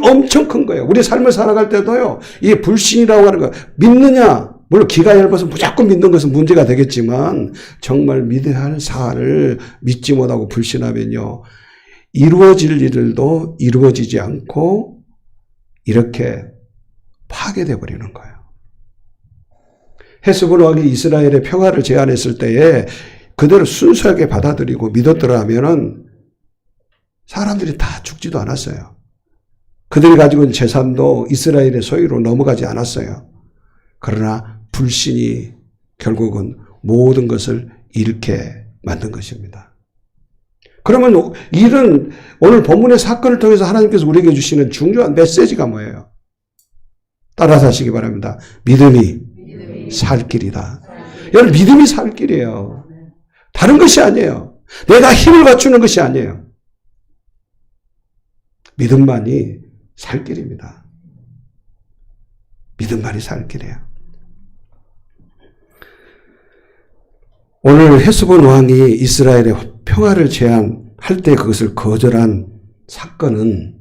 S1: 엄청 큰 거예요. 우리 삶을 살아갈 때도요, 이 불신이라고 하는 거, 믿느냐? 물론 기가 얇아서 무조건 믿는 것은 문제가 되겠지만, 정말 믿어야 할 사안을 믿지 못하고 불신하면요, 이루어질 일들도 이루어지지 않고, 이렇게 파괴되어 버리는 거예요. 헤스본 왕이 이스라엘의 평화를 제안했을 때에 그대로 순수하게 받아들이고 믿었더라면은 사람들이 다 죽지도 않았어요. 그들이 가지고 있는 재산도 이스라엘의 소유로 넘어가지 않았어요. 그러나 불신이 결국은 모든 것을 잃게 만든 것입니다. 그러면 이런 오늘 본문의 사건을 통해서 하나님께서 우리에게 주시는 중요한 메시지가 뭐예요? 따라서 하시기 바랍니다. 믿음이 살 길이다. 여러분, 믿음이 살 길이에요. 다른 것이 아니에요. 내가 힘을 갖추는 것이 아니에요. 믿음만이 살 길입니다. 믿음만이 살 길이에요. 오늘 헤스본 왕이 이스라엘의 평화를 제안할 때 그것을 거절한 사건은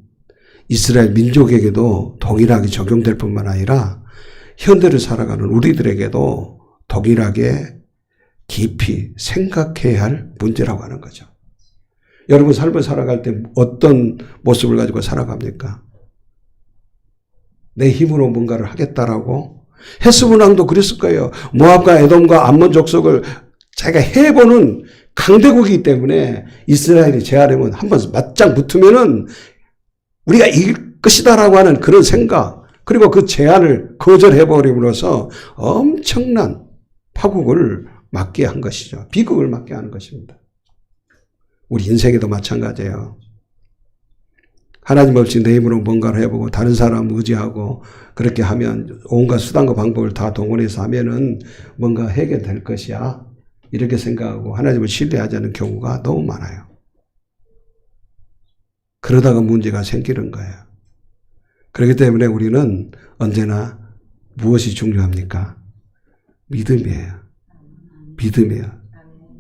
S1: 이스라엘 민족에게도 동일하게 적용될 뿐만 아니라 현대를 살아가는 우리들에게도 동일하게 깊이 생각해야 할 문제라고 하는 거죠. 여러분 삶을 살아갈 때 어떤 모습을 가지고 살아갑니까? 내 힘으로 뭔가를 하겠다라고? 헤스본 왕도 그랬을 거예요. 모압과 에돔과 암몬 족속을 자기가 해보는 강대국이기 때문에 이스라엘이 제안하면 한번 맞짱 붙으면은 우리가 이길 것이다라고 하는 그런 생각, 그리고 그 제안을 거절해버림으로써 엄청난 파국을 맞게 한 것이죠. 비극을 맞게 하는 것입니다. 우리 인생에도 마찬가지예요. 하나님 없이 내 힘으로 뭔가를 해보고 다른 사람 의지하고 그렇게 하면 온갖 수단과 방법을 다 동원해서 하면은 뭔가 해결될 것이야. 이렇게 생각하고 하나님을 신뢰하지 않는 경우가 너무 많아요. 그러다가 문제가 생기는 거예요. 그렇기 때문에 우리는 언제나 무엇이 중요합니까? 믿음이에요. 믿음이에요.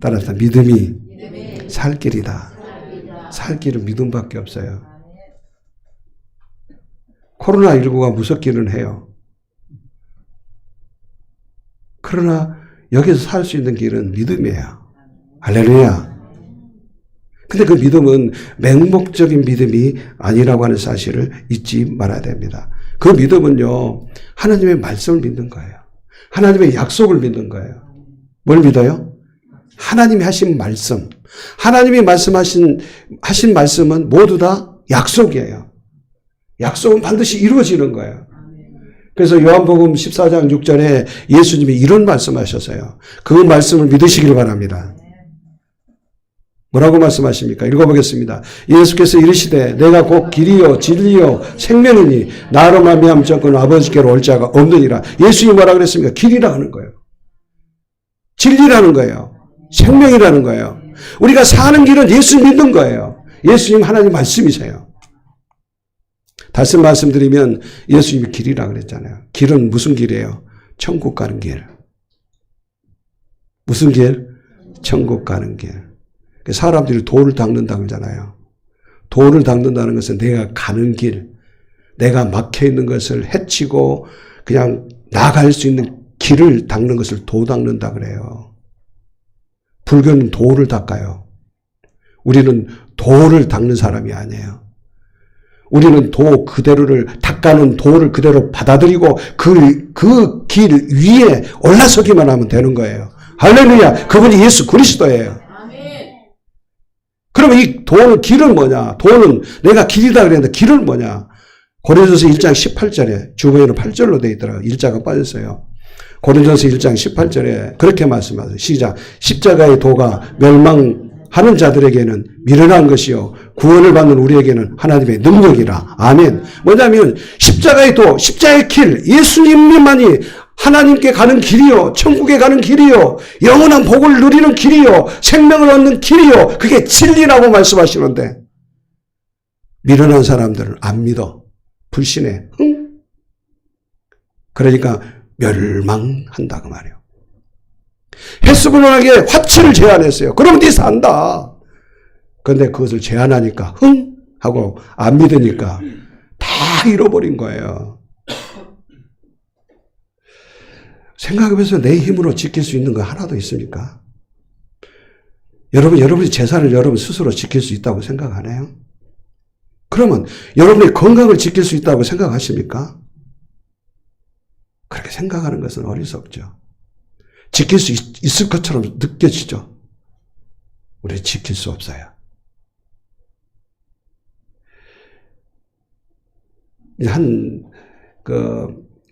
S1: 따라서 믿음이 살 길이다. 살 길은 믿음밖에 없어요. 코로나19가 무섭기는 해요. 그러나 여기서 살 수 있는 길은 믿음이에요. 할렐루야. 근데 그 믿음은 맹목적인 믿음이 아니라고 하는 사실을 잊지 말아야 됩니다. 그 믿음은요, 하나님의 말씀을 믿는 거예요. 하나님의 약속을 믿는 거예요. 뭘 믿어요? 하나님이 하신 말씀. 하나님이 말씀하신 말씀은 모두 다 약속이에요. 약속은 반드시 이루어지는 거예요. 그래서 요한복음 14장 6절에 예수님이 이런 말씀하셨어요. 그 말씀을 믿으시길 바랍니다. 뭐라고 말씀하십니까? 읽어보겠습니다. 예수께서 이르시되 내가 곧 길이요 진리요 생명이니 나로 말미암지 않고는 아버지께로 올 자가 없느니라. 예수님이 뭐라 그랬습니까? 길이라 하는 거예요. 진리라는 거예요. 생명이라는 거예요. 우리가 사는 길은 예수 믿는 거예요. 예수님 하나님 말씀이세요. 다시 말씀드리면 예수님이 길이라 그랬잖아요. 길은 무슨 길이에요? 천국 가는 길. 무슨 길? 천국 가는 길. 사람들이 돌을 닦는다고 그러잖아요. 돌을 닦는다는 것은 내가 가는 길, 내가 막혀 있는 것을 헤치고 그냥 나갈 수 있는 길을 닦는 것을 도 닦는다 그래요. 불교는 돌을 닦아요. 우리는 돌을 닦는 사람이 아니에요. 우리는 도 그대로를 닦아놓은 돌을 그대로 받아들이고 그 길 위에 올라서기만 하면 되는 거예요. 할렐루야. 그분이 예수 그리스도예요. 그러면 이 도는 길은 뭐냐? 도는 내가 길이다 그랬는데 길은 뭐냐? 고린도서 1장 18절에 주보에는 8절로 되어 있더라고요. 1자가 빠졌어요. 고린도서 1장 18절에 그렇게 말씀하세요. 시작. 십자가의 도가 하는 자들에게는 미련한 것이요 구원을 받는 우리에게는 하나님의 능력이라. 아멘. 뭐냐면 십자가의 도, 십자가의 길, 예수님만이 하나님께 가는 길이요 천국에 가는 길이요 영원한 복을 누리는 길이요 생명을 얻는 길이요 그게 진리라고 말씀하시는데 미련한 사람들은 안 믿어. 불신해. 그러니까 멸망한다 그 말이에요. 헬스분원에게 화치를 제안했어요. 그럼 네 산다. 그런데 그것을 제안하니까 하고 안 믿으니까 다 잃어버린 거예요. 생각해보세요. 내 힘으로 지킬 수 있는 거 하나도 있습니까? 여러분이 재산을 여러분 스스로 지킬 수 있다고 생각하나요? 그러면 여러분의 건강을 지킬 수 있다고 생각하십니까? 그렇게 생각하는 것은 어리석죠. 지킬 수 있을 것처럼 느껴지죠. 우리 지킬 수 없어요.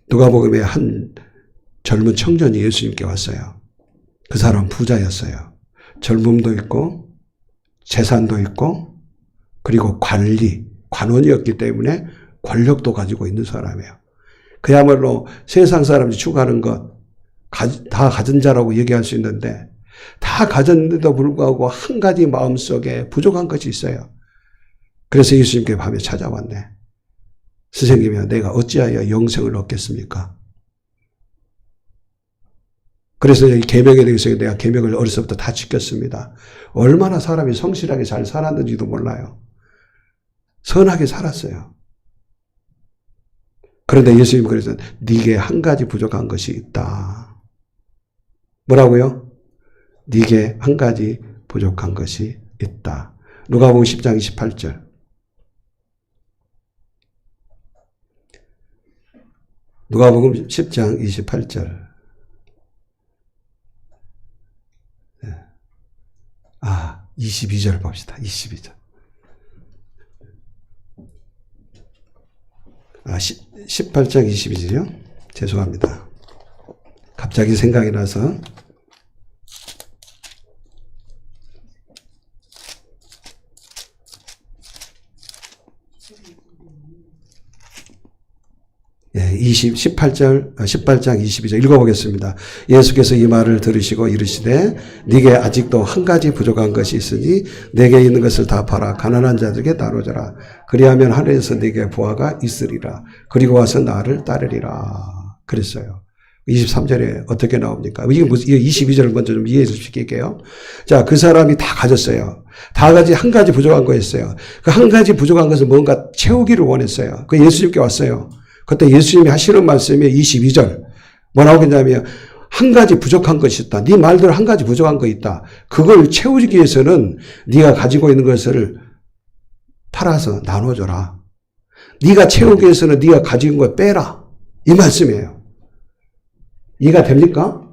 S1: 누가복음에 한 젊은 청년이 예수님께 왔어요. 그 사람 부자였어요. 젊음도 있고 재산도 있고 그리고 관원이었기 때문에 권력도 가지고 있는 사람이에요. 그야말로 세상 사람이 추구하는 것 다 가진 자라고 얘기할 수 있는데 다 가졌는데도 불구하고 한 가지 마음속에 부족한 것이 있어요. 그래서 예수님께 밤에 찾아왔네. 스승님이여 내가 어찌하여 영생을 얻겠습니까? 그래서 이 계명에 대해서 내가 계명을 어려서부터 다 지켰습니다. 얼마나 사람이 성실하게 잘 살았는지도 몰라요. 선하게 살았어요. 그런데 예수님 그래서 네게 한 가지 부족한 것이 있다. 뭐라고요? 네게 한 가지 부족한 것이 있다. 누가복음 10장 28절. 누가복음 10장 28절. 22절 봅시다. 22절. 18장 22절이요? 죄송합니다. 갑자기 생각이 나서. 예, 18장 22절 읽어보겠습니다. 예수께서 이 말을 들으시고 이르시되 네게 아직도 한 가지 부족한 것이 있으니 내게 있는 것을 다 팔아 가난한 자들에게 나눠줘라. 그리하면 하늘에서 네게 보화가 있으리라. 그리고 와서 나를 따르리라. 그랬어요. 23절에 어떻게 나옵니까? 이게 22절을 먼저 좀 이해해 주실게요. 자, 그 사람이 다 가졌어요. 다 가지 한 가지 부족한 거였어요. 그 한 가지 부족한 것을 뭔가 채우기를 원했어요. 그 예수님께 왔어요. 그때 예수님이 하시는 말씀이 22절. 뭐라고 했냐면 한 가지 부족한 것이 있다. 네 말대로 한 가지 부족한 거 있다. 그걸 채우기 위해서는 네가 가지고 있는 것을 팔아서 나눠줘라. 네가 채우기 위해서는 네가 가지고 있는 걸 빼라. 이 말씀이에요. 이해가 됩니까?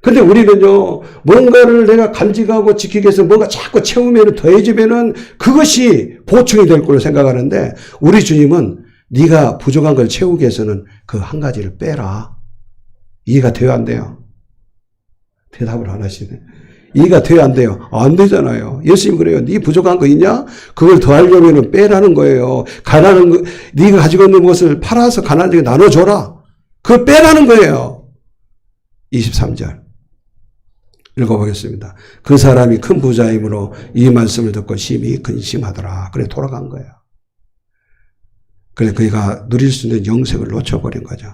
S1: 근데 우리는요, 뭔가를 내가 간직하고 지키기 위해서 뭔가 자꾸 채우면 더해지면은 그것이 보충이 될 걸로 생각하는데 우리 주님은 네가 부족한 걸 채우기 위해서는 그 한 가지를 빼라. 이해가 돼요, 안 돼요? 대답을 안 하시네. 이해가 돼요, 안 돼요? 안 되잖아요. 예수님 그래요. 네 부족한 거 있냐? 그걸 더하려면 빼라는 거예요. 가난한 거, 네가 가지고 있는 것을 팔아서 가난하게 나눠줘라. 그걸 빼라는 거예요. 23절. 읽어보겠습니다. 그 사람이 큰 부자이므로 이 말씀을 듣고 심히 근심하더라. 그래 돌아간 거예요. 그래서 그가 누릴 수 있는 영생을 놓쳐버린 거죠.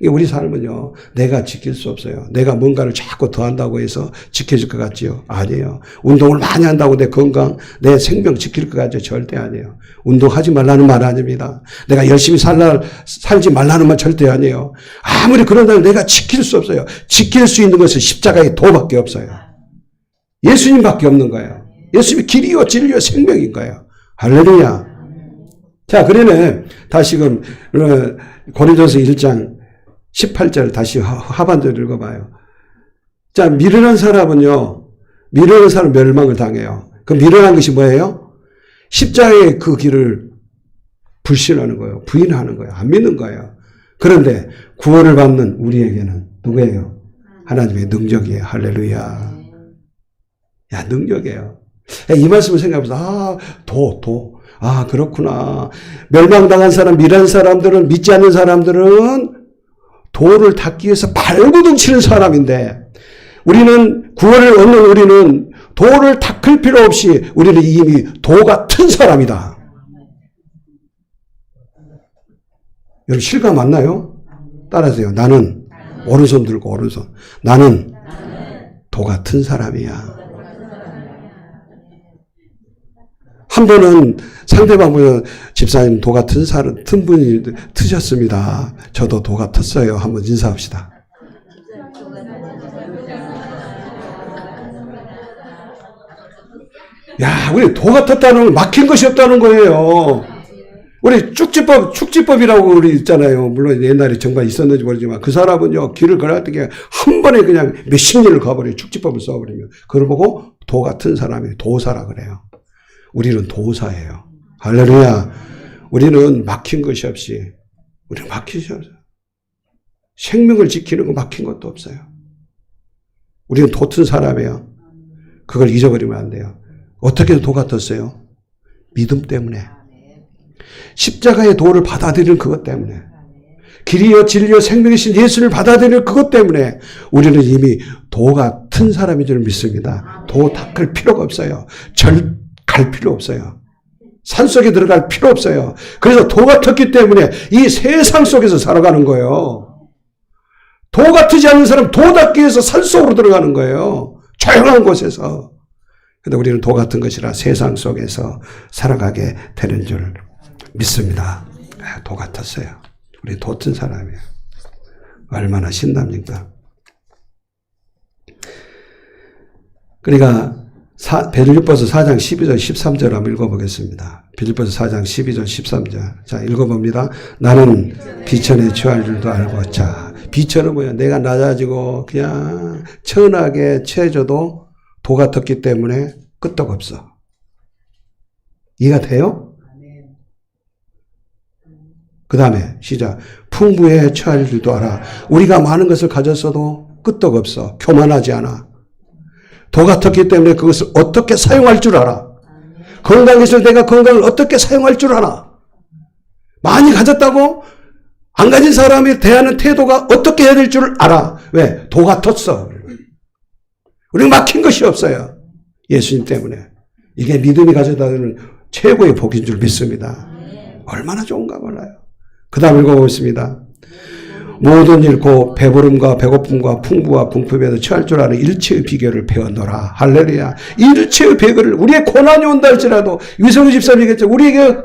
S1: 우리 삶은요, 내가 지킬 수 없어요. 내가 뭔가를 자꾸 더한다고 해서 지켜질 것 같지요? 아니에요. 운동을 많이 한다고 내 건강, 내 생명 지킬 것 같죠? 절대 아니에요. 운동하지 말라는 말 아닙니다. 내가 열심히 살지 말라는 말 절대 아니에요. 아무리 그런다면 내가 지킬 수 없어요. 지킬 수 있는 것은 십자가의 도밖에 없어요. 예수님밖에 없는 거예요. 예수님이 길이요, 진리요, 생명인 거예요. 할렐루야. 자, 그러네. 다시금 고린도서 1장 18절 다시 하반절 읽어봐요. 자, 미련한 사람은요, 미련한 사람은 멸망을 당해요. 그 미련한 것이 뭐예요? 십자가의 그 길을 불신하는 거예요. 부인하는 거예요. 안 믿는 거예요. 그런데 구원을 받는 우리에게는 누구예요? 하나님의 능력이에요. 할렐루야. 야, 능력이에요. 이 말씀을 생각하면서, 그렇구나. 멸망당한 사람, 미란 사람들은, 믿지 않는 사람들은 도를 닦기 위해서 발버둥 치는 사람인데, 구원을 얻는 우리는 도를 닦을 필요 없이 우리는 이미 도 같은 사람이다. 여러분, 실감 맞나요? 따라하세요. 나는, 오른손 들고 오른손. 나는 도 같은 사람이야. 한 번은 상대방 보면 집사님 도 같은 사람, 분이 트셨습니다. 저도 도 같았어요. 한번 인사합시다. 야, 우리 도 같았다는 건 막힌 것이 없다는 거예요. 우리 축지법이라고 우리 있잖아요. 물론 옛날에 정말 있었는지 모르지만 그 사람은요, 길을 걸어갈 때 한 번에 그냥 몇십 년을 가버려요. 축지법을 써버리면. 그걸 보고 도 같은 사람이 도사라 그래요. 우리는 도사예요. 할렐루야. 우리는 막힌 것이 없이, 우리는 막힌 것이 없어요. 생명을 지키는 거 막힌 것도 없어요. 우리는 도튼 사람이에요. 그걸 잊어버리면 안 돼요. 어떻게 도 같았어요? 믿음 때문에. 십자가의 도를 받아들이는 그것 때문에. 길이요 진리요 생명이신 예수를 받아들이는 그것 때문에 우리는 이미 도 같은 사람인 줄 믿습니다. 도 닦을 필요가 없어요. 절 갈 필요 없어요. 산속에 들어갈 필요 없어요. 그래서 도 같았기 때문에 이 세상 속에서 살아가는 거예요. 도 같지 않은 사람 도 닦기 위해서 산속으로 들어가는 거예요. 조용한 곳에서. 근데 우리는 도 같은 것이라 세상 속에서 살아가게 되는 줄 믿습니다. 도 같았어요. 우리 도 같은 사람이에요. 얼마나 신납니까? 그러니까 빌립보서 4장 12절 13절 한번 읽어보겠습니다. 빌립보서 4장 12절 13절. 자, 읽어봅니다. 나는 비천에 처할 줄도 알고. 자, 비천은 뭐야? 내가 낮아지고 그냥 천하게 처해져도 도 같았기 때문에 끄떡없어. 이해가 돼요? 그 다음에 시작. 풍부에 처할 줄도 알아. 우리가 많은 것을 가졌어도 끄떡없어. 교만하지 않아. 도 같았기 때문에 그것을 어떻게 사용할 줄 알아. 건강해서 내가 건강을 어떻게 사용할 줄 알아. 많이 가졌다고 안 가진 사람이 대하는 태도가 어떻게 해야 될 줄 알아. 왜? 도 같았어. 우리는 막힌 것이 없어요. 예수님 때문에. 이게 믿음이 가져다주는 최고의 복인 줄 믿습니다. 얼마나 좋은가 몰라요. 그 다음 읽어보겠습니다. 모든 일 곧 배부름과 배고픔과 풍부와 궁핍에도 처할 줄 아는 일체의 비결을 배워너라. 할렐루야. 일체의 비결을 우리의 고난이 온다 할지라도 위성우 집사님 얘기했죠. 우리에게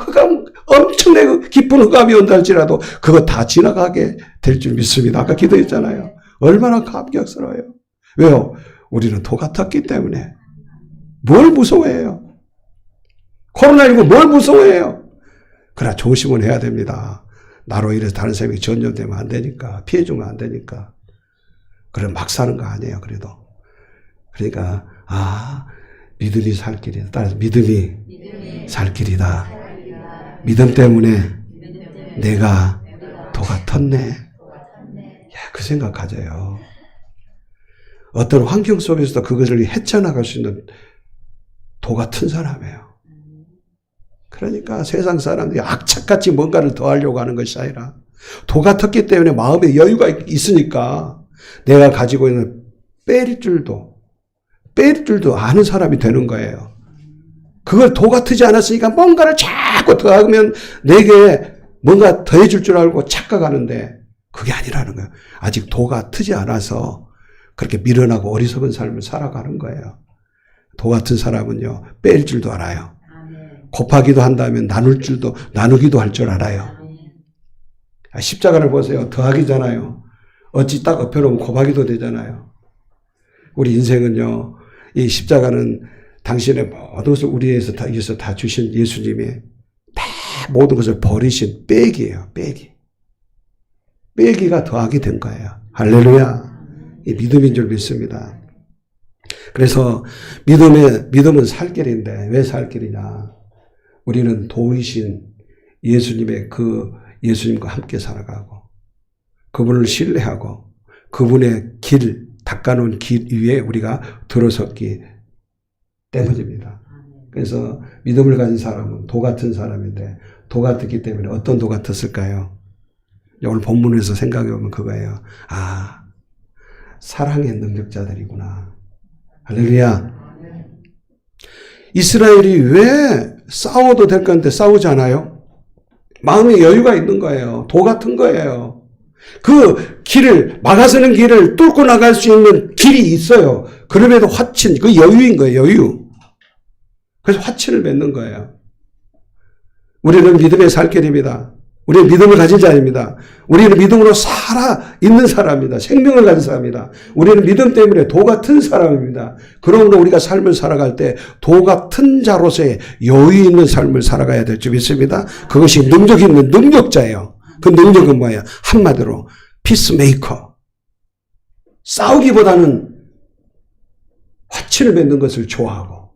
S1: 엄청나게 깊은 흑암이 온다 할지라도 그거 다 지나가게 될 줄 믿습니다. 아까 기도했잖아요. 얼마나 감격스러워요. 왜요? 우리는 도 같았기 때문에. 뭘 무서워해요? 코로나19 뭘 무서워해요? 그러나 조심은 해야 됩니다. 나로 인해서 다른 사람이 전염되면 안 되니까, 피해주면 안 되니까. 그럼 막 사는 거 아니에요, 그래도. 그러니까, 믿음이 살 길이다. 따라서 믿음이 살 길이다. 믿음 때문에 내가 도 같았네. 야, 그 생각 가져요. 어떤 환경 속에서도 그것을 헤쳐나갈 수 있는 도 같은 사람이에요. 그러니까 세상 사람들이 악착같이 뭔가를 더 하려고 하는 것이 아니라 도 같았기 때문에 마음에 여유가 있으니까 내가 가지고 있는 뺄 줄도 아는 사람이 되는 거예요. 그걸 도 같지 않았으니까 뭔가를 자꾸 더 하면 내게 뭔가 더 해줄 줄 알고 착각하는데 그게 아니라는 거예요. 아직 도 같지 않아서 그렇게 미련하고 어리석은 삶을 살아가는 거예요. 도 같은 사람은요, 뺄 줄도 알아요. 곱하기도 한다면 나누기도 할 줄 알아요. 십자가를 보세요. 더하기잖아요. 어찌 딱 엎여놓으면 곱하기도 되잖아요. 우리 인생은요, 이 십자가는 당신의 모든 것을 우리에서 위해서 다 주신 예수님이 다 모든 것을 버리신 빼기예요. 빼기가 더하기 된 거예요. 할렐루야. 이 믿음인 줄 믿습니다. 그래서 믿음은 살 길인데 왜 살 길이냐? 우리는 도이신 예수님과 함께 살아가고 그분을 신뢰하고 그분의 닦아놓은 길 위에 우리가 들어섰기 때문입니다. 그래서 믿음을 가진 사람은 도 같은 사람인데 도 같았기 때문에 어떤 도 같았을까요? 오늘 본문에서 생각해 보면 그거예요. 아, 사랑의 능력자들이구나. 할렐루야. 이스라엘이 왜 싸워도 될 건데 싸우지 않아요? 마음에 여유가 있는 거예요. 도 같은 거예요. 그 길을, 막아서는 길을 뚫고 나갈 수 있는 길이 있어요. 그럼에도 화친, 그 여유인 거예요, 여유. 그래서 화친을 맺는 거예요. 우리는 믿음의 살길입니다. 우리는 믿음을 가진 자입니다. 우리는 믿음으로 살아있는 사람입니다. 생명을 가진 사람입니다. 우리는 믿음 때문에 도 같은 사람입니다. 그러므로 우리가 삶을 살아갈 때 도 같은 자로서의 여유 있는 삶을 살아가야 될 줄 믿습니다. 그것이 능력 있는 능력자예요. 그 능력은 뭐예요? 한마디로 피스메이커. 싸우기보다는 화친을 맺는 것을 좋아하고,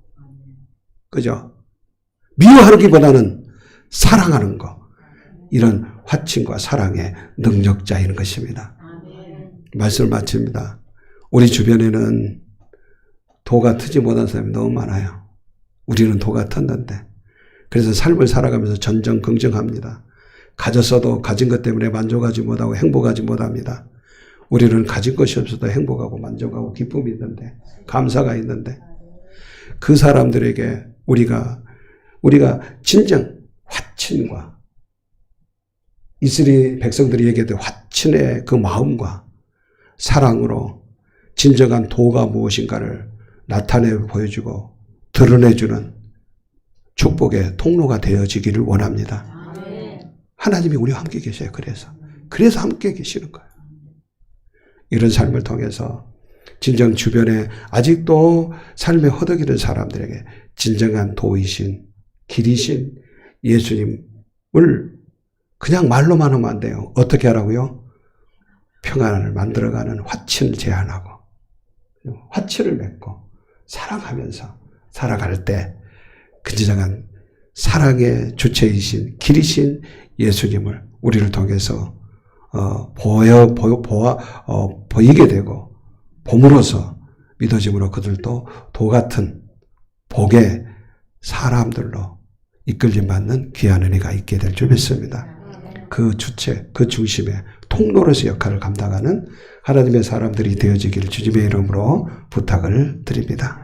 S1: 그죠? 미워하기보다는 사랑하는 거. 이런 화친과 사랑의 능력자인 것입니다. 말씀을 마칩니다. 우리 주변에는 도 같지 못한 사람이 너무 많아요. 우리는 도 같았는데. 그래서 삶을 살아가면서 전전긍긍합니다. 가졌어도 가진 것 때문에 만족하지 못하고 행복하지 못합니다. 우리는 가진 것이 없어도 행복하고 만족하고 기쁨이 있는데, 감사가 있는데, 그 사람들에게 우리가 진정 화친과 이스라엘 백성들이 얘기했던 화친의 그 마음과 사랑으로 진정한 도가 무엇인가를 나타내 보여주고 드러내주는 축복의 통로가 되어지기를 원합니다. 하나님이 우리와 함께 계셔요. 그래서 함께 계시는 거예요. 이런 삶을 통해서 진정 주변에 아직도 삶에 허덕이는 사람들에게 진정한 도이신, 길이신 예수님을 그냥 말로만 하면 안 돼요. 어떻게 하라고요? 평안을 만들어가는 화친을 제안하고 화친을 맺고 사랑하면서 살아갈 때 진정한 사랑의 주체이신 길이신 예수님을 우리를 통해서 보이게 되고 봄으로써 믿어짐으로 그들도 도 같은 복의 사람들로 이끌림 받는 귀한 은혜가 있게 될 줄 믿습니다. 그 주체, 그 중심에 통로로서 역할을 감당하는 하나님의 사람들이 되어지기를 주님의 이름으로 부탁을 드립니다.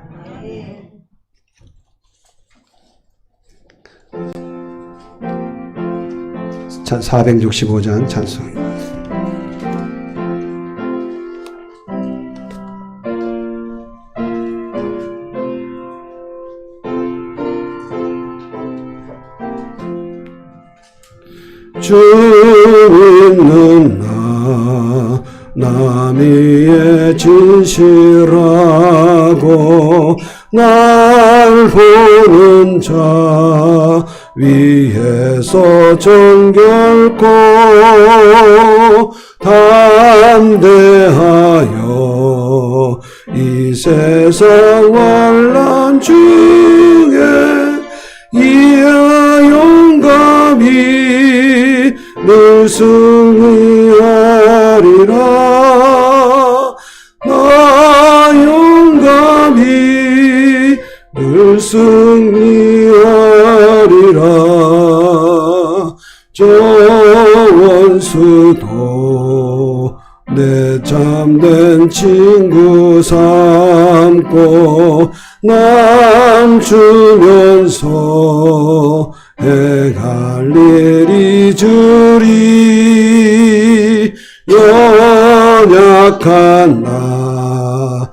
S1: 자, 465장 찬송. 주는 남이의 진실하고 날 보는 자 위에서 정결코 담대하여 이 세상 환난 중에 이하 용감히 늘 승리하리라. 나 용감히 늘 승리하리라. 저 원수도 내 참된 친구 삼고 남주면서 행할 일이 주리. 연약한 나를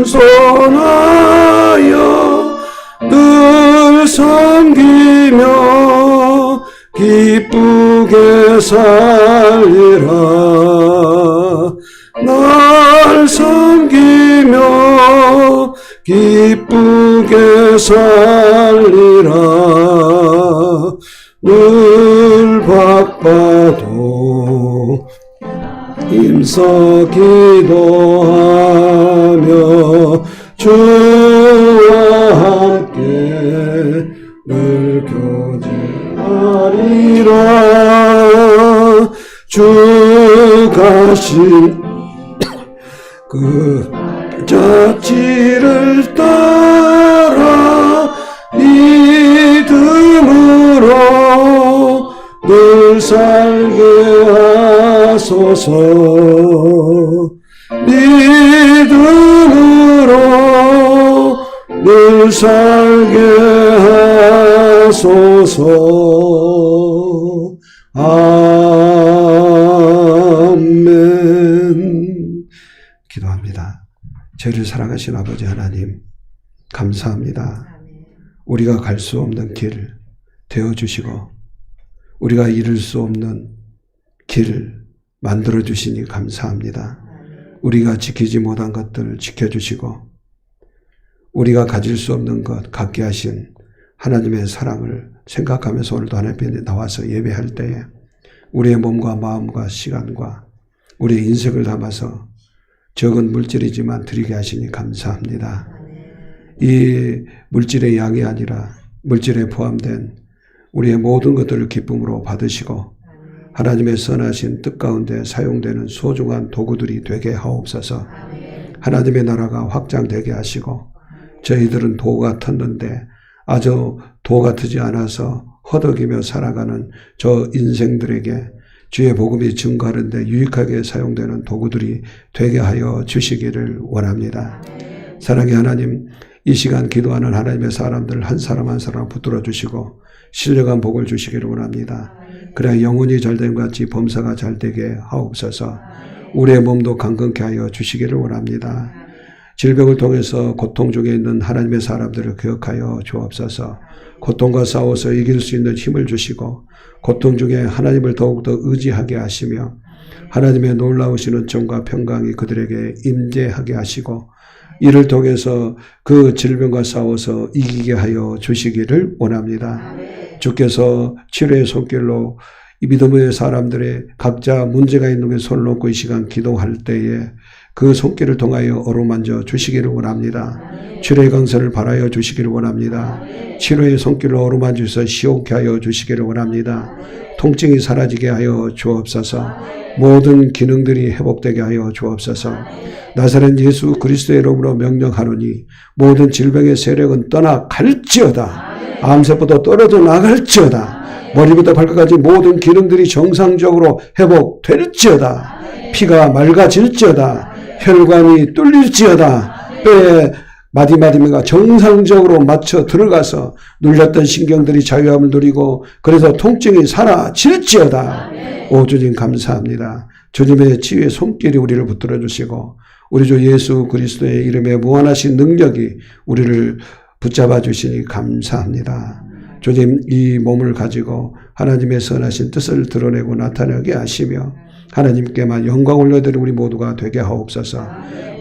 S1: 겸손하여 늘 섬기며 기쁘게 살리라. 날 섬기며 기쁘게 살리라. 늘 바빠도 힘써 기도하며 주와 함께 늘 교제하리라. 주가 신 그 자치를 따라 믿음으로 늘 살게 하소서. 믿음으로 늘 살게 하소서. 아멘. 기도합니다. 저희를 사랑하신 아버지 하나님, 감사합니다. 우리가 갈 수 없는 길 되어주시고 우리가 이룰 수 없는 길을 만들어주시니 감사합니다. 우리가 지키지 못한 것들을 지켜주시고 우리가 가질 수 없는 것 갖게 하신 하나님의 사랑을 생각하면서 오늘도 하나님 앞에 나와서 예배할 때에 우리의 몸과 마음과 시간과 우리의 인생을 담아서 적은 물질이지만 드리게 하시니 감사합니다. 이 물질의 양이 아니라 물질에 포함된 우리의 모든 것들을 기쁨으로 받으시고 하나님의 선하신 뜻 가운데 사용되는 소중한 도구들이 되게 하옵소서. 하나님의 나라가 확장되게 하시고 저희들은 도 같았는데 아주 도 같지 않아서 허덕이며 살아가는 저 인생들에게 주의 복음이 증거하는데 유익하게 사용되는 도구들이 되게 하여 주시기를 원합니다. 사랑의 하나님, 이 시간 기도하는 하나님의 사람들 한 사람 한 사람 붙들어 주시고 신령한 복을 주시기를 원합니다. 그래야 영혼이 잘됨 같이 범사가 잘되게 하옵소서. 우리의 몸도 강건케 하여 주시기를 원합니다. 질병을 통해서 고통 중에 있는 하나님의 사람들을 기억하여 주옵소서. 고통과 싸워서 이길 수 있는 힘을 주시고 고통 중에 하나님을 더욱더 의지하게 하시며 하나님의 놀라우신 은총과 평강이 그들에게 임재하게 하시고 이를 통해서 그 질병과 싸워서 이기게 하여 주시기를 원합니다. 주께서 치료의 손길로 이 믿음의 사람들의 각자 문제가 있는 게 손을 놓고 이 시간 기도할 때에 그 손길을 통하여 어루만져 주시기를 원합니다. 치료의 강선을 바라여 주시기를 원합니다. 치료의 손길로 어루만져서 시원케 하여 주시기를 원합니다. 통증이 사라지게 하여 주옵소서. 모든 기능들이 회복되게 하여 주옵소서. 나사렛 예수 그리스도의 이름으로 명령하노니 모든 질병의 세력은 떠나갈지어다. 암세포도 떨어져 나갈지어다. 머리부터 발끝까지 모든 기능들이 정상적으로 회복될지어다. 피가 맑아질지어다. 혈관이 뚫릴지어다. 뼈에 마디마디가 정상적으로 맞춰 들어가서 눌렸던 신경들이 자유함을 누리고 그래서 통증이 사라질지어다. 오 주님 감사합니다. 주님의 치유의 손길이 우리를 붙들어 주시고 우리 주 예수 그리스도의 이름에 무한하신 능력이 우리를 붙잡아 주시니 감사합니다. 주님 이 몸을 가지고 하나님의 선하신 뜻을 드러내고 나타내게 하시며 하나님께만 영광 올려드리는 우리 모두가 되게 하옵소서.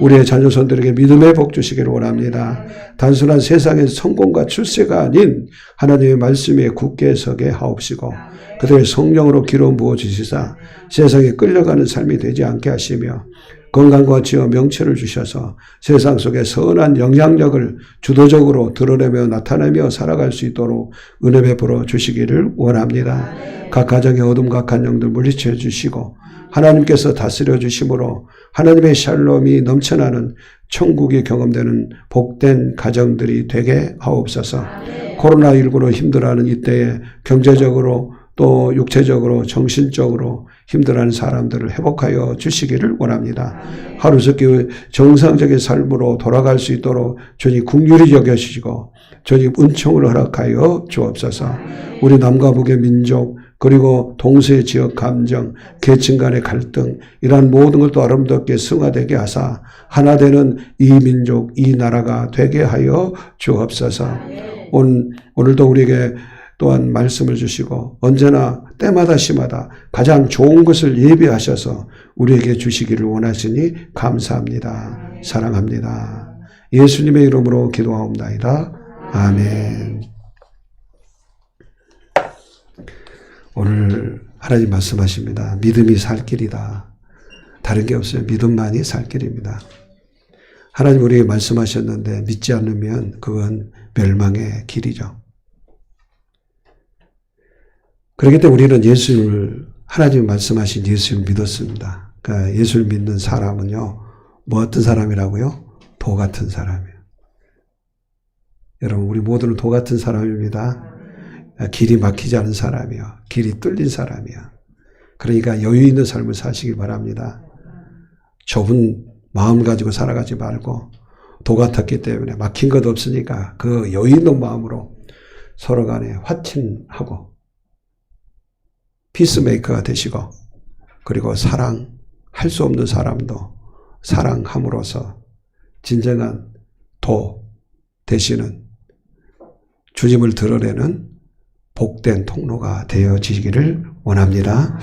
S1: 우리의 자녀손들에게 믿음의 복 주시기를 원합니다. 단순한 세상의 성공과 출세가 아닌 하나님의 말씀에 굳게 서게 하옵시고 그들의 성령으로 기름 부어주시사 세상에 끌려가는 삶이 되지 않게 하시며 건강과 지어 명철을 주셔서 세상 속에 선한 영향력을 주도적으로 드러내며 나타내며 살아갈 수 있도록 은혜 베풀어 주시기를 원합니다. 각 가정의 어둠 각한 영들 물리쳐 주시고 하나님께서 다스려 주심으로 하나님의 샬롬이 넘쳐나는 천국이 경험되는 복된 가정들이 되게 하옵소서. 코로나19로 힘들어하는 이때에 경제적으로 또 육체적으로 정신적으로 힘들어하는 사람들을 회복하여 주시기를 원합니다. 하루속히 정상적인 삶으로 돌아갈 수 있도록 주님 긍휼히 여겨주시고 주님 은총을 허락하여 주옵소서. 우리 남과 북의 민족 그리고 동서의 지역 감정, 계층 간의 갈등 이러한 모든 것도 아름답게 승화되게 하사 하나 되는 이 민족, 이 나라가 되게 하여 주옵소서. 오늘도 우리에게 또한 말씀을 주시고 언제나 때마다 시마다 가장 좋은 것을 예비하셔서 우리에게 주시기를 원하시니 감사합니다. 사랑합니다. 예수님의 이름으로 기도하옵나이다. 아멘. 오늘 하나님 말씀하십니다. 믿음이 살 길이다. 다른 게 없어요. 믿음만이 살 길입니다. 하나님 우리에게 말씀하셨는데 믿지 않으면 그건 멸망의 길이죠. 그렇기 때문에 우리는 예수님을 하나님이 말씀하신 예수님을 믿었습니다. 그러니까 예수를 믿는 사람은요. 뭐 어떤 사람이라고요? 도 같은 사람이에요. 여러분, 우리 모두는 도 같은 사람입니다. 길이 막히지 않은 사람이요. 길이 뚫린 사람이요. 그러니까 여유 있는 삶을 사시기 바랍니다. 좁은 마음 가지고 살아가지 말고 도 같았기 때문에 막힌 것 없으니까 그 여유 있는 마음으로 서로 간에 화친하고 피스메이커가 되시고 그리고 사랑할 수 없는 사람도 사랑함으로써 진정한 도 되시는 주님을 드러내는 복된 통로가 되어지기를 원합니다.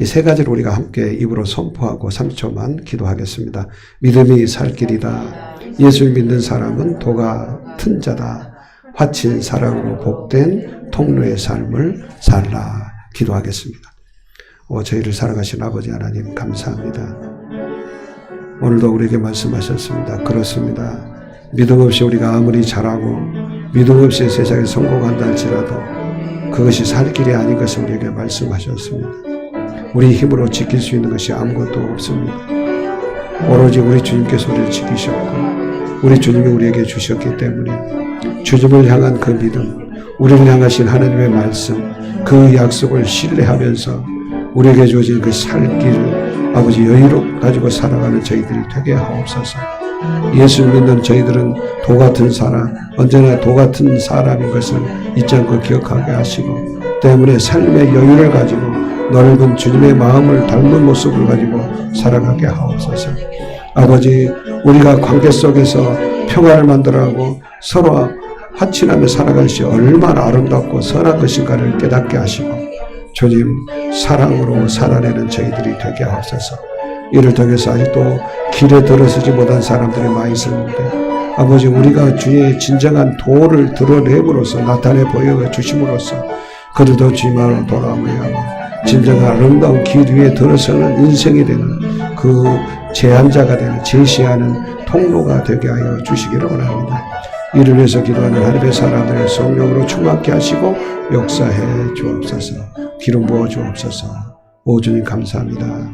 S1: 이 세 가지를 우리가 함께 입으로 선포하고 30초만 기도하겠습니다. 믿음이 살 길이다. 예수를 믿는 사람은 도가 튼 자다. 화친 사랑으로 복된 통로의 삶을 살라. 기도하겠습니다. 저희를 사랑하신 아버지 하나님 감사합니다. 오늘도 우리에게 말씀하셨습니다. 그렇습니다. 믿음 없이 우리가 아무리 잘하고 믿음 없이 세상에 성공한다 할지라도 그것이 살 길이 아닌 것을 우리에게 말씀하셨습니다. 우리 힘으로 지킬 수 있는 것이 아무것도 없습니다. 오로지 우리 주님께서 우리를 지키셨고 우리 주님이 우리에게 주셨기 때문에 주님을 향한 그 믿음, 우리를 향하신 하나님의 말씀, 그 약속을 신뢰하면서 우리에게 주어진 그 살 길을 아버지 여유로 가지고 살아가는 저희들이 되게 하옵소서. 예수를 믿는 저희들은 도 같은 사람, 언제나 도 같은 사람인 것을 잊지 않고 기억하게 하시고 때문에 삶의 여유를 가지고 넓은 주님의 마음을 닮은 모습을 가지고 살아가게 하옵소서. 아버지, 우리가 관계 속에서 평화를 만들어가고 서로 화친하며 살아갈 것이 얼마나 아름답고 선한 것인가를 깨닫게 하시고 주님 사랑으로 살아내는 저희들이 되게 하옵소서. 이를 통해서 아직도 길에 들어서지 못한 사람들이 많이 있었는데 아버지 우리가 주의 진정한 도를 드러내므로써 나타내 보여주심으로써 그들도 주님으로 돌아오며 진정한 아름다운 길 위에 들어서는 인생이 되는 그 제안자가 되는 제시하는 통로가 되게 하여 주시기를 원합니다. 이를 위해서 기도하는 하나님의 사람들의 성령으로 충만케 하시고 역사해 주옵소서. 기름 부어 주옵소서. 오 주님 감사합니다.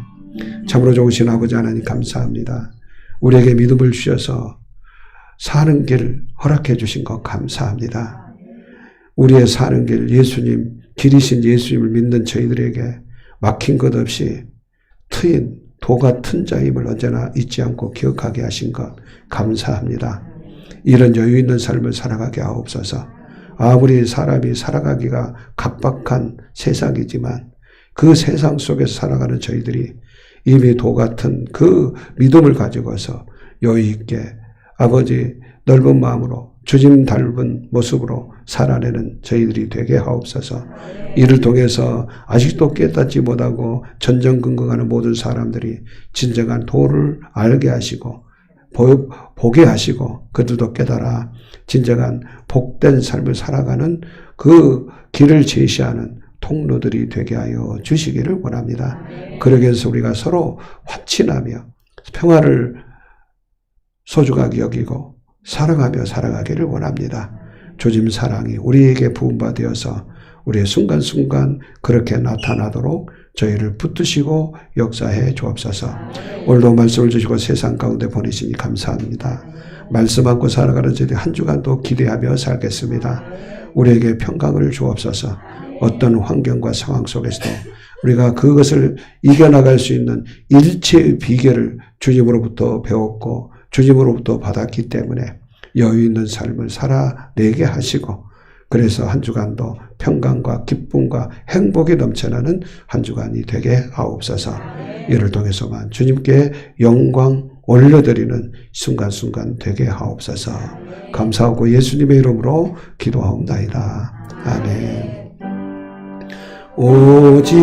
S1: 참으로 좋으신 아버지 하나님 감사합니다. 우리에게 믿음을 주셔서 사는 길 허락해 주신 것 감사합니다. 우리의 사는 길 예수님, 길이신 예수님을 믿는 저희들에게 막힌 것 없이 트인 도 같은 자임을 언제나 잊지 않고 기억하게 하신 것 감사합니다. 이런 여유 있는 삶을 살아가게 하옵소서. 아무리 사람이 살아가기가 각박한 세상이지만 그 세상 속에서 살아가는 저희들이 이미 도 같은 그 믿음을 가지고서 여유 있게 아버지 넓은 마음으로 주님 닮은 모습으로 살아내는 저희들이 되게 하옵소서. 이를 통해서 아직도 깨닫지 못하고 전전긍긍하는 모든 사람들이 진정한 도를 알게 하시고 보게 하시고 그들도 깨달아 진정한 복된 삶을 살아가는 그 길을 제시하는 통로들이 되게 하여 주시기를 원합니다. 그러기 위해서 우리가 서로 화친하며 평화를 소중하게 여기고 사랑하며 살아가기를 원합니다. 주님 사랑이 우리에게 부음받아서 우리의 순간순간 그렇게 나타나도록 저희를 붙드시고 역사해 주옵소서. 오늘도 말씀을 주시고 세상 가운데 보내시니 감사합니다. 말씀 안고 살아가는 저희들 한 주간도 기대하며 살겠습니다. 우리에게 평강을 주옵소서. 어떤 환경과 상황 속에서도 우리가 그것을 이겨나갈 수 있는 일체의 비결을 주님으로부터 배웠고 주님으로부터 받았기 때문에 여유 있는 삶을 살아내게 하시고 그래서 한 주간도 평강과 기쁨과 행복이 넘쳐나는 한 주간이 되게 하옵소서. 이를 통해서만 주님께 영광 올려드리는 순간순간 되게 하옵소서. 감사하고 예수님의 이름으로 기도하옵나이다. 아멘. 오직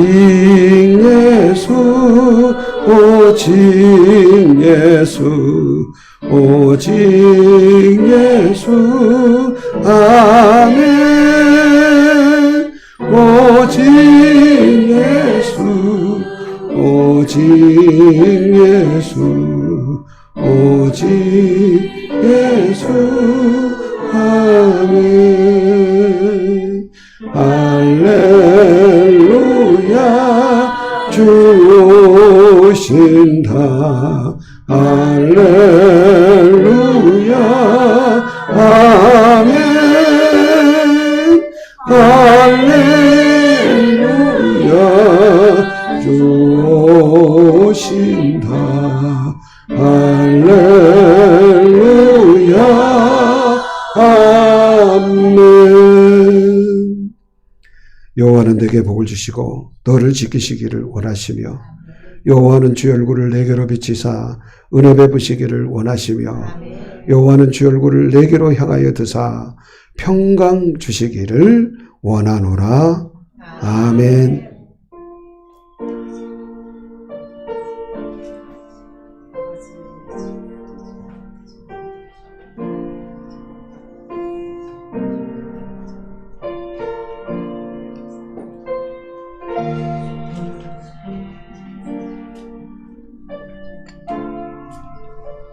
S1: 예수 오직 예수 오직 예수 아멘. 오직 예수 오직 예수 오직 예수 아멘. 할렐루야 주 오신다. 할렐루야 할렐루야 아멘. 여호와는 내게 복을 주시고 너를 지키시기를 원하시며 여호와는 주의 얼굴을 내게로 비치사 은혜 베푸시기를 원하시며 여호와는 주의 얼굴을 내게로 향하여 드사 평강 주시기를 원하노라. 아멘.